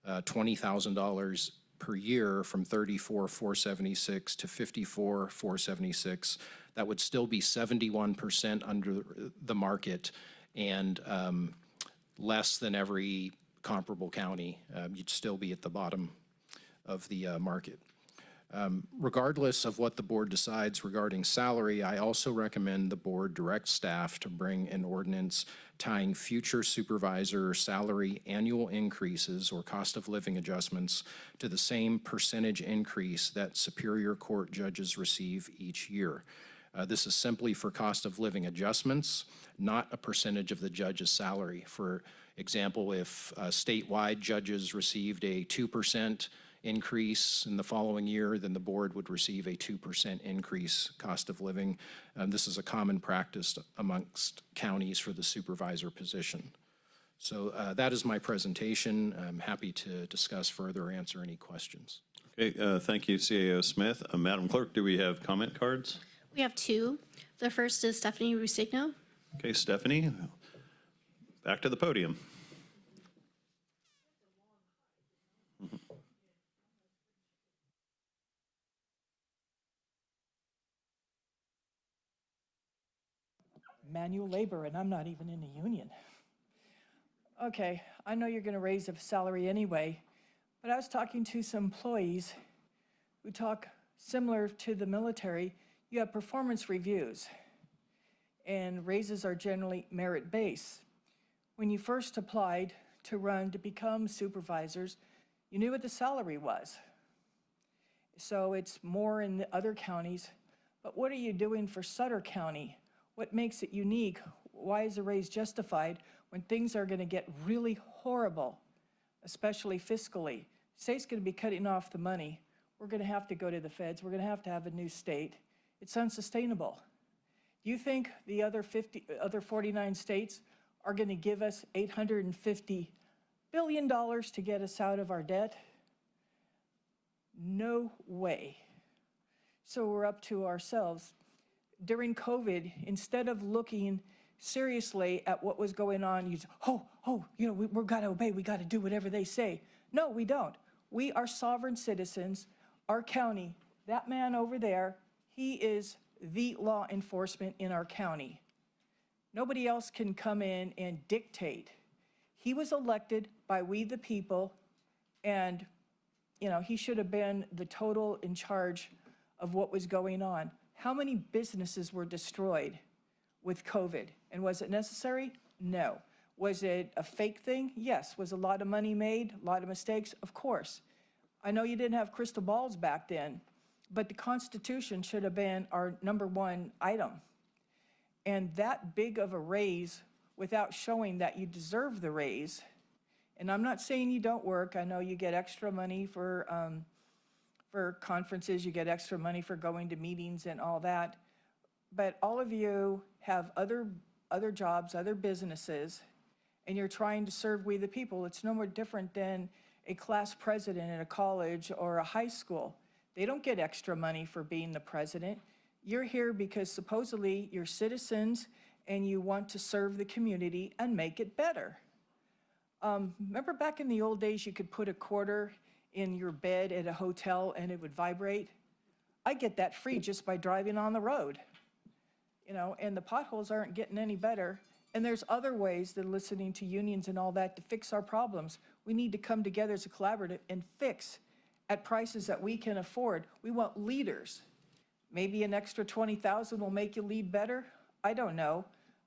$20,000 per year from $34,476 to $54,476, that would still be 71% under the market and less than every comparable county. You'd still be at the bottom of the market. Regardless of what the board decides regarding salary, I also recommend the board direct staff to bring an ordinance tying future supervisor salary annual increases or cost of living adjustments to the same percentage increase that Superior Court judges receive each year. This is simply for cost of living adjustments, not a percentage of the judge's salary. For example, if statewide judges received a 2% increase in the following year, then the board would receive a 2% increase cost of living. This is a common practice amongst counties for the supervisor position. So that is my presentation. I'm happy to discuss further or answer any questions. Okay, thank you, CAO Smith. Madam Clerk, do we have comment cards? We have two. The first is Stephanie Rusigno. Okay, Stephanie, back to the podium. Manual labor, and I'm not even in a union. Okay, I know you're going to raise the salary anyway, but I was talking to some employees who talk similar to the military. You have performance reviews, and raises are generally merit-based. When you first applied to become supervisors, you knew what the salary was. So it's more in the other counties, but what are you doing for Sutter County? What makes it unique? Why is a raise justified when things are going to get really horrible, especially fiscally? State's going to be cutting off the money. We're going to have to go to the feds. We're going to have a new state. It's unsustainable. Do you think the other 49 states are going to give us $850 billion to get us out of our debt? No way. So we're up to ourselves. During COVID, instead of looking seriously at what was going on, you say, we've got to obey, we got to do whatever they say. No, we don't. We are sovereign citizens. Our county, that man over there, he is the law enforcement in our county. Nobody else can come in and dictate. He was elected by we the people, and he should have been the total in charge of what was going on. How many businesses were destroyed with COVID? And was it necessary? No. Was it a fake thing? Yes. Was a lot of money made? A lot of mistakes? Of course. I know you didn't have crystal balls back then, but the Constitution should have been our #1 item. And that big of a raise without showing that you deserve the raise, and I'm not saying you don't work. I know you get extra money for conferences, you get extra money for going to meetings and all that. But all of you have other jobs, other businesses, and you're trying to serve we the people. It's no more different than a class president in a college or a high school. They don't get extra money for being the president. You're here because supposedly you're citizens and you want to serve the community and make it better. Remember back in the old days, you could put a quarter in your bed at a hotel and it would vibrate? I get that free just by driving on the road. and the potholes aren't getting any better. And there's other ways than listening to unions and all that to fix our problems. We need to come together as a collaborative and fix at prices that we can afford. We want leaders. Maybe an extra 20,000 will make you lead better? I don't know.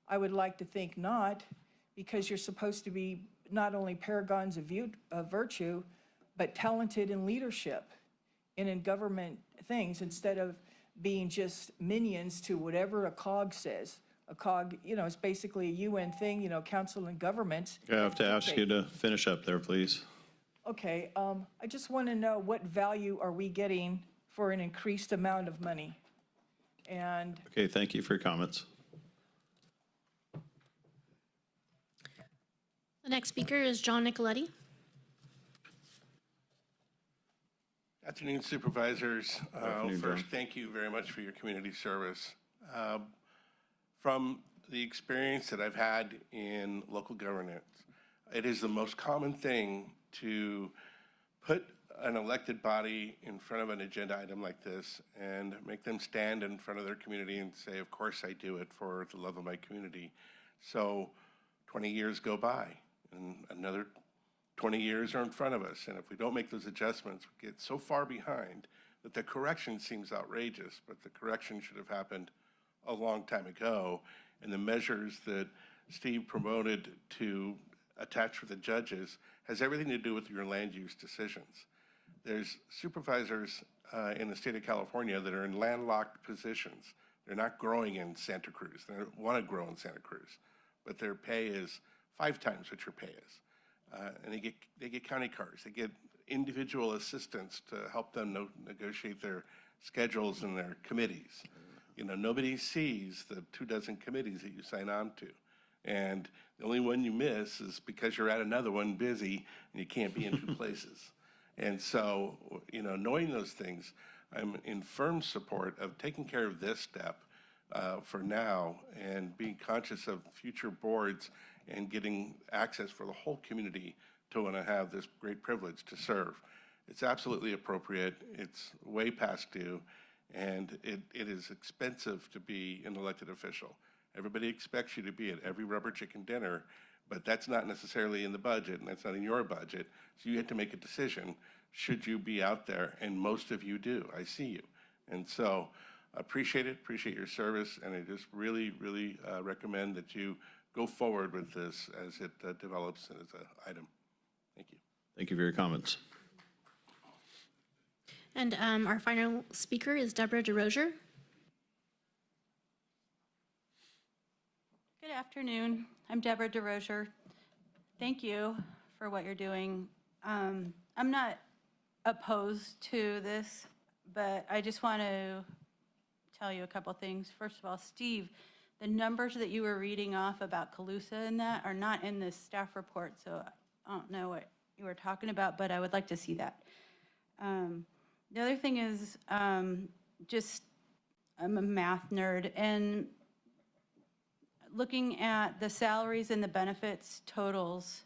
I would like to think not, because you're supposed to be not only paragons of virtue, but talented in leadership and in government things, instead of being just minions to whatever a COG says. A COG, is basically a UN thing, council and government. I have to ask you to finish up there, please. Okay, I just want to know, what value are we getting for an increased amount of money? And Okay, thank you for your comments. The next speaker is John Nicoletti. Afternoon, Supervisors. Afternoon, First, John. thank you very much for your community service. From the experience that I've had in local governance, it is the most common thing to put an elected body in front of an agenda item like this and make them stand in front of their community and say, of course I do it for the love of my community. So 20 years go by and another 20 years are in front of us. And if we don't make those adjustments, we get so far behind that the correction seems outrageous, but the correction should have happened a long time ago. And the measures that Steve promoted to attach with the judges has everything to do with your land use decisions. There's supervisors in the state of California that are in landlocked positions. They're not growing in Santa Cruz. They want to grow in Santa Cruz, but their pay is 5 times what your pay is. And they get county cars. They get individual assistance to help them negotiate their schedules and their committees. Nobody sees the 24 committees that you sign on to. And the only one you miss is because you're at another one busy and you can't be in 2 places. And so, knowing those things, I'm in firm support of taking care of this step for now and being conscious of future boards and getting access for the whole community to want to have this great privilege to serve. It's absolutely appropriate. It's way past due, and it is expensive to be an elected official. Everybody expects you to be at every rubber chicken dinner, but that's not necessarily in the budget, and that's not in your budget. So you have to make a decision. Should you be out there? And most of you do. I see you. And so appreciate it, appreciate your service, and I just really, really recommend that you go forward with this as it develops as an item. Thank you. Thank you for your comments. And our final speaker is Deborah DeRosier. Good afternoon. I'm Deborah DeRosier. Thank you for what you're doing. I'm not opposed to this, but I just want to tell you a couple things. First of all, Steve, the numbers that you were reading off about Calusa and that are not in this staff report, so I don't know what you were talking about, but I would like to see that. The other thing is, I'm a math nerd, and looking at the salaries and the benefits totals,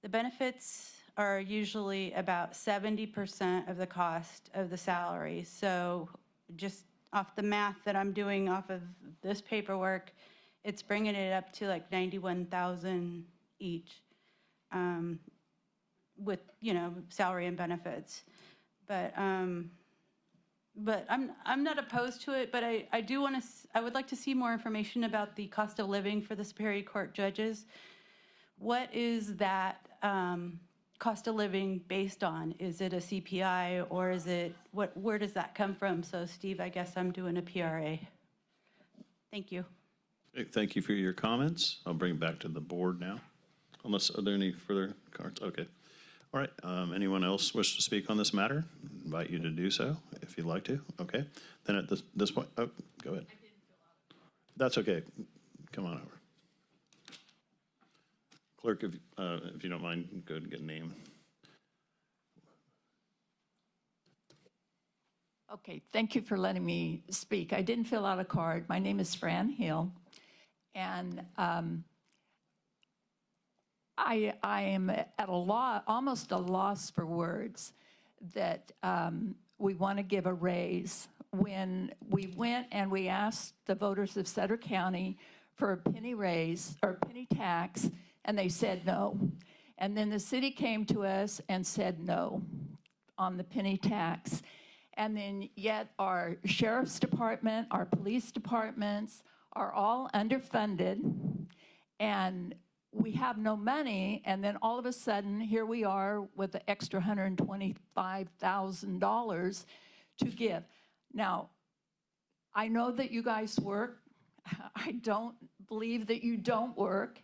the benefits are usually about 70% of the cost of the salary. So just off the math that I'm doing off of this paperwork, it's bringing it up to like 91,000 each with, salary and benefits. But I'm not opposed to it, but I would like to see more information about the cost of living for the Superior Court judges. What is that cost of living based on? Is it a CPI or is it, where does that come from? So Steve, I guess I'm doing a PRA. Thank you. Thank you for your comments. I'll bring it back to the board now. Are there any further cards? Okay. All right, anyone else wish to speak on this matter? I invite you to do so if you'd like to. Okay, then at this point, oh, go ahead. That's okay. Come on over. Clerk, if you don't mind, go ahead and get a name. Okay, thank you for letting me speak. I didn't fill out a card. My name is Fran Hill, and I am at almost a loss for words that we want to give a raise when we went and we asked the voters of Sutter County for a penny raise or penny tax, and they said no. And then the city came to us and said no on the penny tax. And then yet our sheriff's department, our police departments are all underfunded, and we have no money, and then all of a sudden, here we are with the extra $125,000 to give. Now, I know that you guys work. I don't believe that you don't work,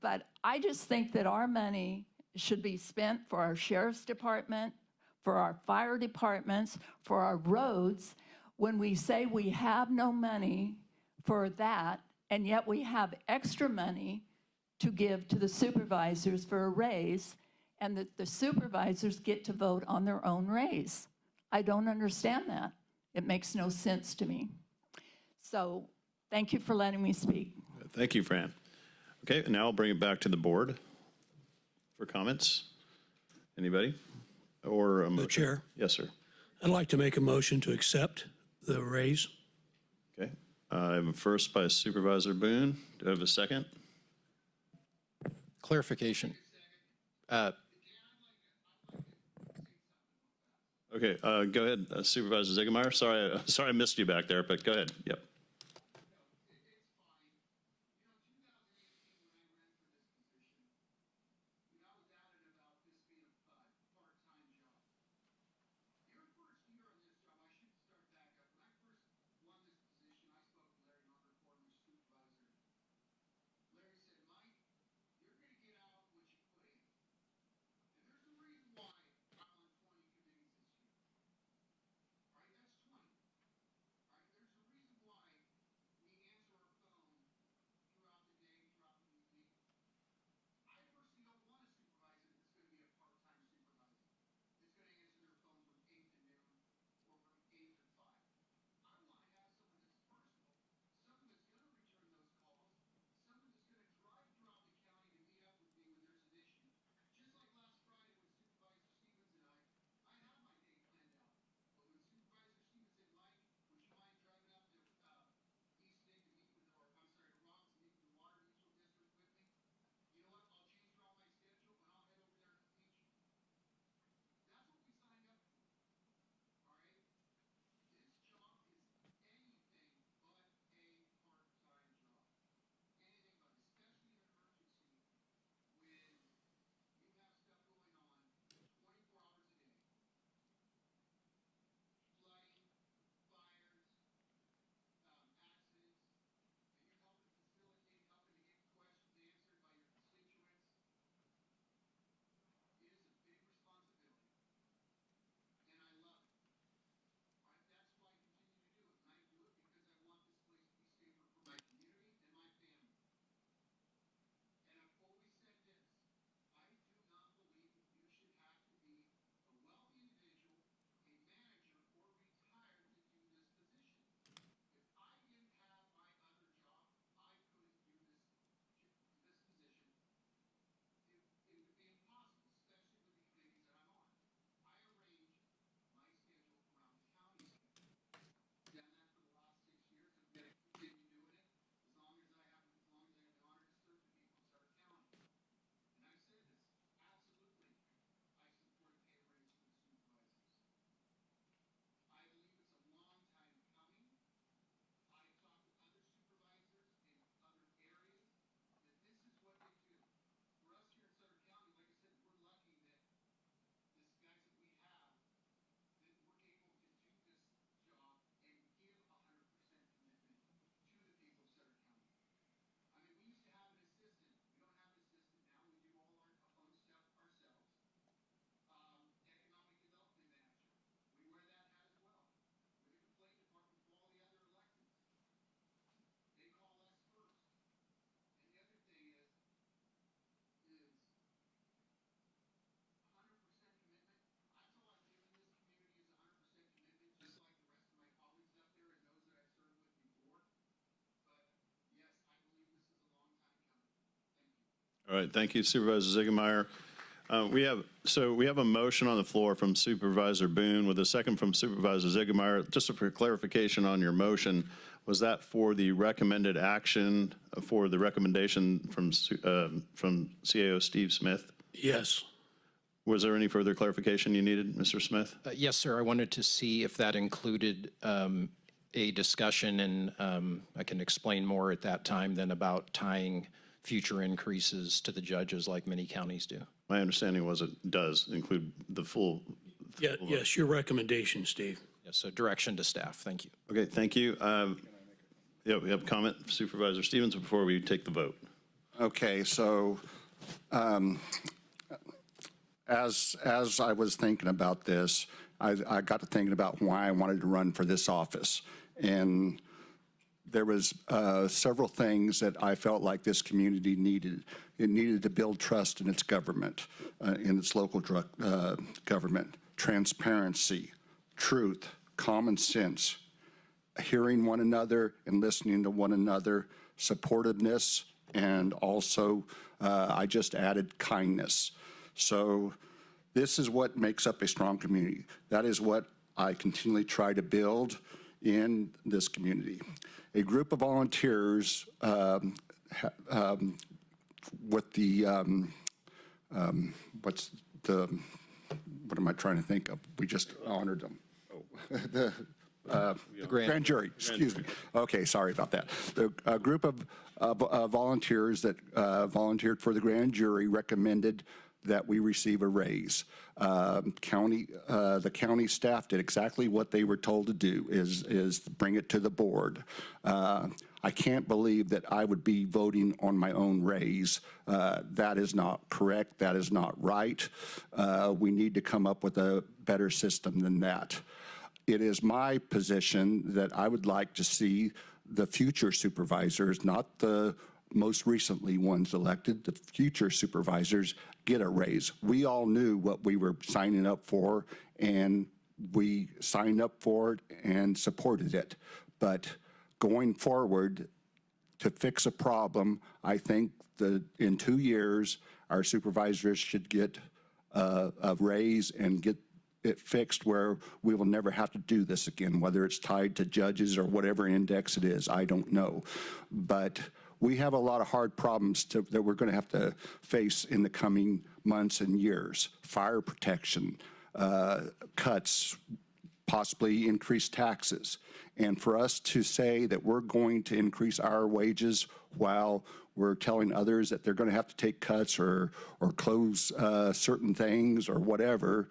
but I just think that our money should be spent for our sheriff's department, for our fire departments, for our roads. When we say we have no money for that, and yet we have extra money to give to the supervisors for a raise, and that the supervisors get to vote on their own raise. I don't understand that. It makes no sense to me. So thank you for letting me speak. Thank you, Fran. Okay, now I'll bring it back to the board for comments. Anybody? Or a motion? The chair. Yes, sir. I'd like to make a motion to accept the raise. Okay. I have a first by Supervisor Boone. Do I have a second? Clarification. Okay, go ahead, Supervisor Ziegemeier. Sorry I missed you back there, but go ahead. Yep. All right, thank you, Supervisor Ziegemeier. We have a motion on the floor from Supervisor Boone with a second from Supervisor Ziegemeier. Just for clarification on your motion, was that for the recommended action for the recommendation from CAO Steve Smith? Yes. Was there any further clarification you needed, Mr. Smith? Yes, sir. I wanted to see if that included a discussion, and I can explain more at that time than about tying future increases to the judges like many counties do. My understanding was it does include the full. Yeah, yes, your recommendation, Steve. Yes, so direction to staff. Thank you. Okay, thank you. Yeah, we have a comment, Supervisor Stevens, before we take the vote. Okay, so as I was thinking about this, I got to thinking about why I wanted to run for this office. And there was several things that I felt like this community needed. It needed to build trust in its government, in its local government, transparency, truth, common sense, hearing one another and listening to one another, supportiveness, and also I just added kindness. So this is what makes up a strong community. That is what I continually try to build in this community. A group of volunteers with the, what am I trying to think of? We just honored them. Oh, the grand jury, excuse me. Okay, sorry about that. A group of volunteers that volunteered for the grand jury recommended that we receive a raise. The county staff did exactly what they were told to do, is bring it to the board. I can't believe that I would be voting on my own raise. That is not correct. That is not right. We need to come up with a better system than that. It is my position that I would like to see the future supervisors, not the most recently ones elected, the future supervisors get a raise. We all knew what we were signing up for, and we signed up for it and supported it. But going forward, to fix a problem, I think that in 2 years, our supervisors should get a raise and get it fixed where we will never have to do this again, whether it's tied to judges or whatever index it is, I don't know. But we have a lot of hard problems that we're going to have to face in the coming months and years. Fire protection, cuts, possibly increased taxes. And for us to say that we're going to increase our wages while we're telling others that they're going to have to take cuts or close certain things or whatever,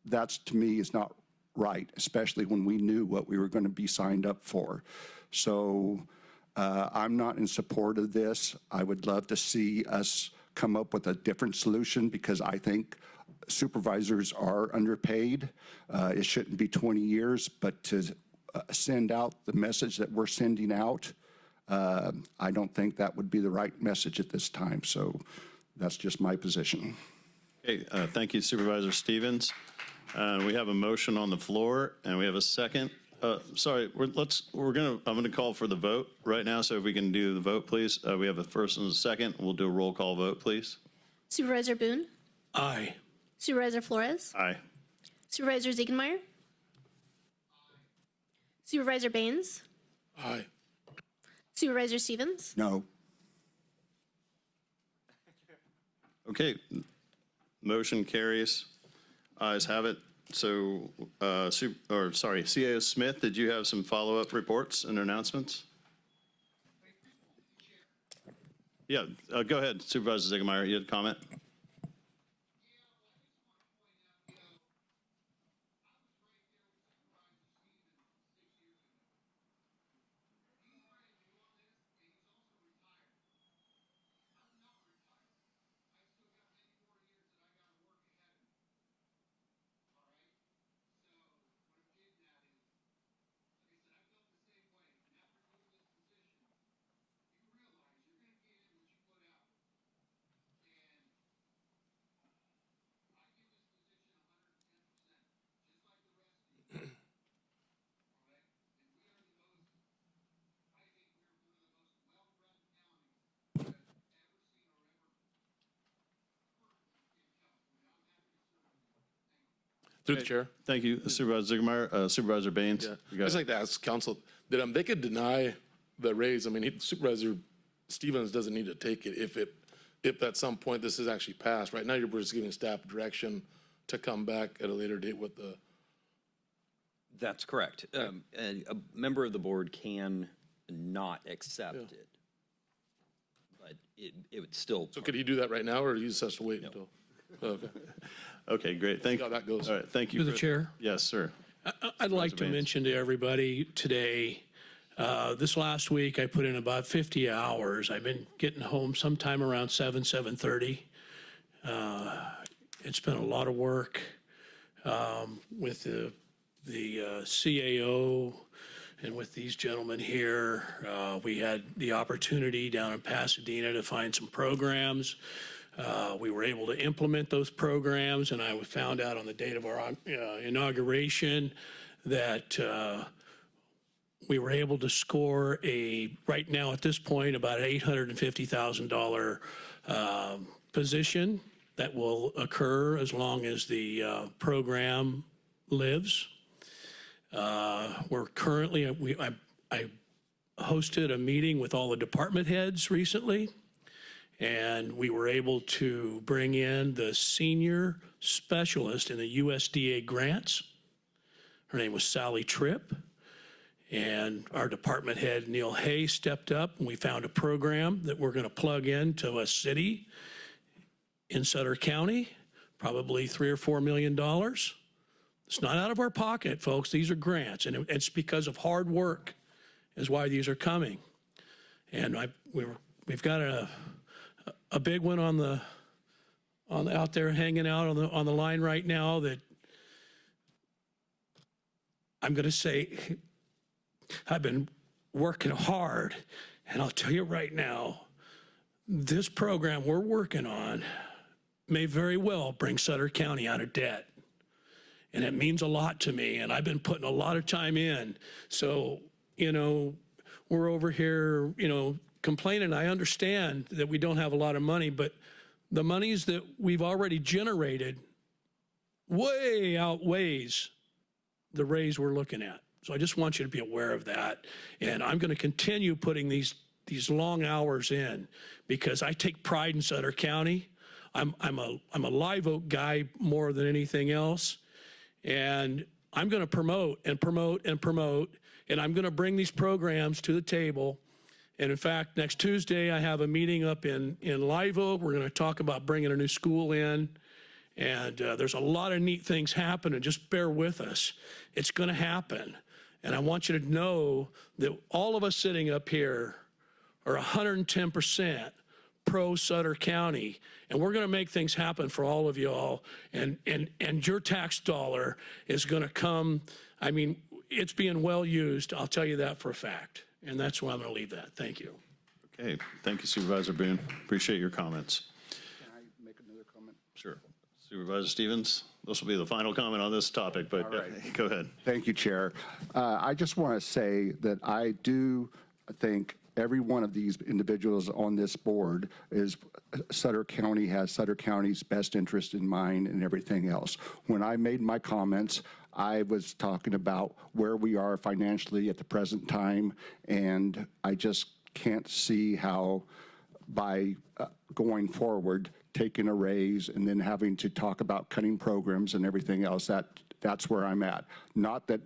that's, to me, is not right, especially when we knew what we were going to be signed up for. So I'm not in support of this. I would love to see us come up with a different solution because I think supervisors are underpaid. It shouldn't be 20 years, but to send out the message that we're sending out, I don't think that would be the right message at this time. So that's just my position. Okay, thank you, Supervisor Stevens. We have a motion on the floor, and we have a second. Sorry, I'm gonna call for the vote right now. So if we can do the vote, please. We have a first and a second. We'll do a roll call vote, please. Supervisor Boone? Aye. Supervisor Flores? Aye. Supervisor Ziegenmeier? Supervisor Baines? Aye. Supervisor Stevens? No. Okay, motion carries. Ayes have it. So, CAO Smith, did you have some follow-up reports and announcements? Yeah, go ahead, Supervisor Ziegemeier, you had a comment? Through the chair. Thank you, Supervisor Zigmeyer. Supervisor Baines? Yeah. you got I'd just it. like to ask council that they could deny the raise. I mean, Supervisor Stevens doesn't need to take it if at some point this is actually passed. Right now, you're just giving staff direction to come back at a later date with the. That's correct. A member of the board can not accept it, but it would still. So could he do that right now, or he just has to wait until? Okay. Okay, great. Thank See how that goes. All right, thank you. Through the chair? Yes, sir. I'd like to Baines. mention to everybody today, this last week, I put in about 50 hours. I've been getting home sometime around 7:30. It's been a lot of work with the CAO and with these gentlemen here. We had the opportunity down in Pasadena to find some programs. We were able to implement those programs, and I found out on the date of our inauguration that we were able to score right now at this point, about an $850,000 position that will occur as long as the program lives. We're currently, I hosted a meeting with all the department heads recently, and we were able to bring in the senior specialist in the USDA grants. Her name was Sally Tripp. And our department head, Neil Hay, stepped up, and we found a program that we're going to plug into a city in Sutter County, probably $3 or $4 million. It's not out of our pocket, folks. These are grants, and it's because of hard work is why these are coming. And we've got a big one out there hanging out on the line right now that I'm going to say I've been working hard, and I'll tell you right now, this program we're working on may very well bring Sutter County out of debt. And it means a lot to me, and I've been putting a lot of time in. So, we're over here, complaining. I understand that we don't have a lot of money, but the monies that we've already generated way outweighs the raise we're looking at. So I just want you to be aware of that. And I'm going to continue putting these long hours in because I take pride in Sutter County. I'm a Live Oak guy more than anything else. And I'm going to promote and promote and promote. And I'm going to bring these programs to the table. And in fact, next Tuesday, I have a meeting up in Live Oak. We're going to talk about bringing a new school in. And there's a lot of neat things happening. Just bear with us. It's going to happen. And I want you to know that all of us sitting up here are 110% pro Sutter County. And we're going to make things happen for all of y'all. And your tax dollar is going to come. I mean, it's being well used. I'll tell you that for a fact. And that's why I'm going to leave that. Thank you. Okay, thank you, Supervisor Boone. Appreciate your comments. Can I make another comment? Sure. Supervisor Stevens, this will be the final comment on this topic, but go ahead. Thank you, Chair. I just want to say that I do think every one of these individuals on this board is Sutter County has Sutter County's best interest in mind and everything else. When I made my comments, I was talking about where we are financially at the present time, and I just can't see how by going forward, taking a raise and then having to talk about cutting programs and everything else, that's where I'm at. Not that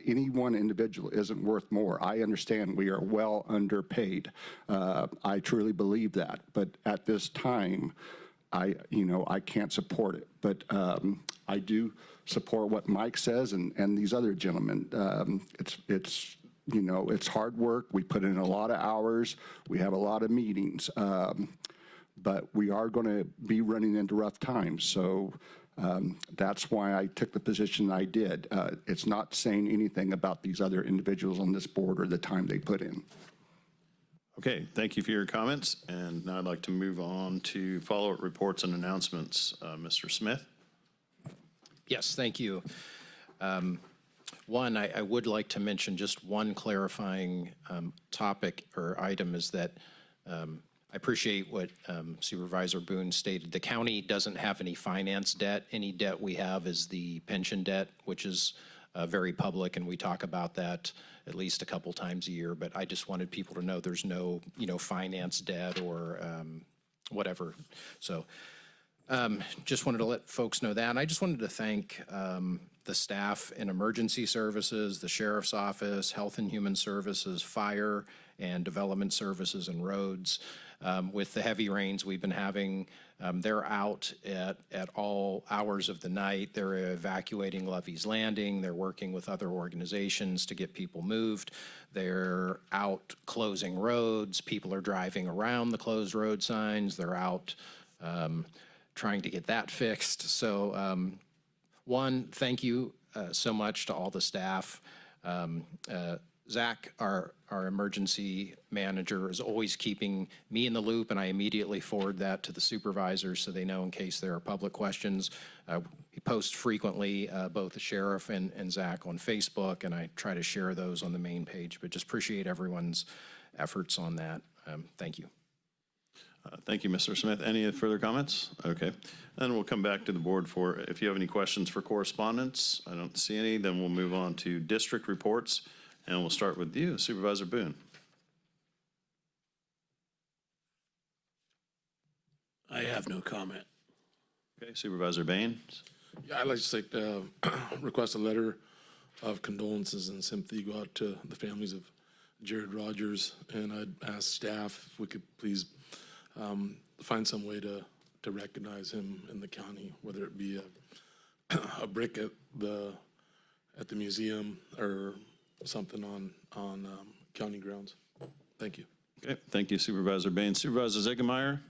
any one individual isn't worth more. I understand we are well underpaid. I truly believe that. But at this time, I can't support it. But I do support what Mike says and these other gentlemen. It's hard work. We put in a lot of hours. We have a lot of meetings. But we are going to be running into rough times. So that's why I took the position I did. It's not saying anything about these other individuals on this board or the time they put in. Okay, thank you for your comments. And now I'd like to move on to follow-up reports and announcements. Mr. Smith? Yes, thank you. One, I would like to mention just one clarifying topic or item is that I appreciate what Supervisor Boone stated. The county doesn't have any finance debt. Any debt we have is the pension debt, which is very public, and we talk about that at least a couple times a year. But I just wanted people to know there's no, finance debt or whatever. So just wanted to let folks know that. And I just wanted to thank the staff in emergency services, the sheriff's office, health and human services, fire, and development services and roads. With the heavy rains we've been having, they're out at all hours of the night. They're evacuating Lovey's Landing. They're working with other organizations to get people moved. They're out closing roads. People are driving around the closed road signs. They're out trying to get that fixed. So one, thank you so much to all the staff. Zach, our emergency manager, is always keeping me in the loop, and I immediately forward that to the supervisors so they know in case there are public questions. He posts frequently, both the sheriff and Zach on Facebook, and I try to share those on the main page, but just appreciate everyone's efforts on that. Thank you. Thank you, Mr. Smith. Any further comments? Okay. Then we'll come back to the board for, if you have any questions for correspondence. I don't see any. Then we'll move on to district reports. And we'll start with you, Supervisor Boone. I have no comment. Okay, Supervisor Bain. Yeah, I'd like to request a letter of condolences and sympathy go out to the families of Jared Rogers, and I'd ask staff if we could please find some way to recognize him in the county, whether it be a brick at the museum or something on county grounds. Thank you. Okay, thank you, Supervisor Bain. Supervisor Ziegemeier.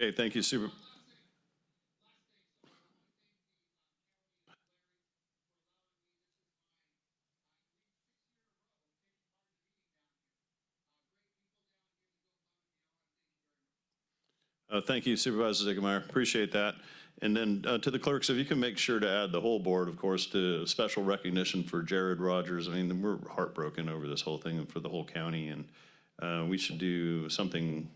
Okay, thank you, Super. Thank you, Supervisor Ziegemeier. Appreciate that. And then to the clerks, if you can make sure to add the whole board, of course, to special recognition for Jared Rogers. I mean, we're heartbroken over this whole thing for the whole county, and we should do something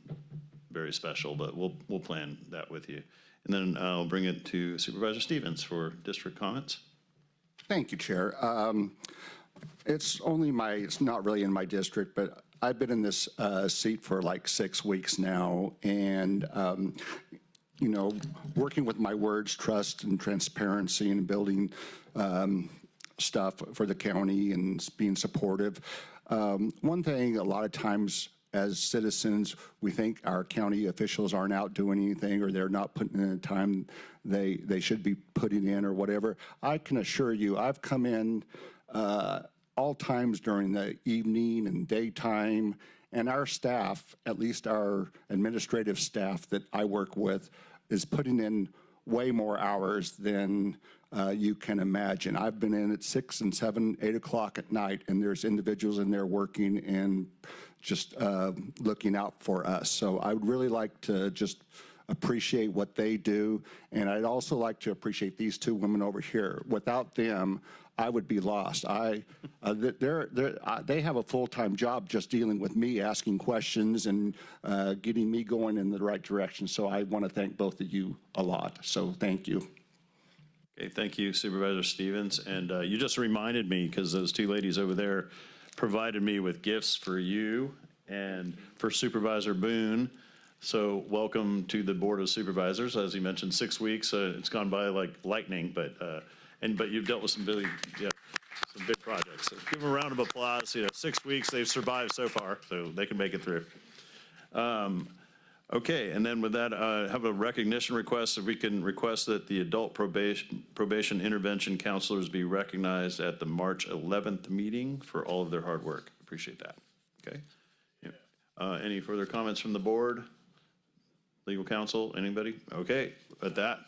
very special, but we'll plan that with you. And then I'll bring it to Supervisor Stevens for district comments. Thank you, Chair. It's not really in my district, but I've been in this seat for like 6 weeks now, and working with my words, trust and transparency, and building stuff for the county and being supportive. One thing, a lot of times as citizens, we think our county officials aren't out doing anything, or they're not putting in the time they should be putting in or whatever. I can assure you, I've come in all times during the evening and daytime, and our staff, at least our administrative staff that I work with, is putting in way more hours than you can imagine. I've been in at 6 and 7, 8 o'clock at night, and there's individuals in there working and just looking out for us. So I would really like to just appreciate what they do. And I'd also like to appreciate these two women over here. Without them, I would be lost. They have a full-time job just dealing with me, asking questions and getting me going in the right direction. So I want to thank both of you a lot. So thank you. Okay, thank you, Supervisor Stevens. And you just reminded me, because those two ladies over there provided me with gifts for you and for Supervisor Boone. So welcome to the Board of Supervisors. As he mentioned, 6 weeks. It's gone by like lightning, but you've dealt with some really, some big projects. So give them a round of applause. 6 weeks, they've survived so far, so they can make it through. Okay, and then with that, I have a recognition request. If we can request that the adult probation intervention counselors be recognized at the March 11th meeting for all of their hard work. Appreciate that. Okay. Yeah. Any further comments from the board? Legal counsel, anybody? Okay, with that,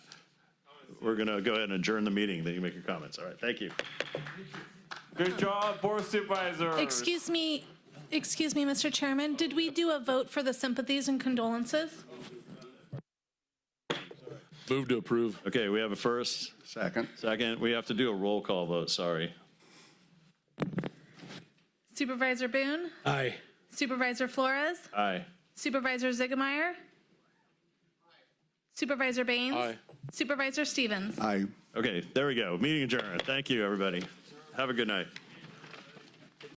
we're going to go ahead and adjourn the meeting. Then you make your comments. All right, thank you. Good job, Board of Supervisors. Excuse me, Mr. Chairman, did we do a vote for the sympathies and condolences? Move to approve. Okay, we have a first. Second. Second, we have to do a roll call vote, sorry. Supervisor Boone? Aye. Supervisor Flores? Aye. Supervisor Ziegemeier? Supervisor Baines? Aye. Supervisor Stevens? Aye. Okay, there we go. Meeting adjourned. Thank you, everybody. Have a good night.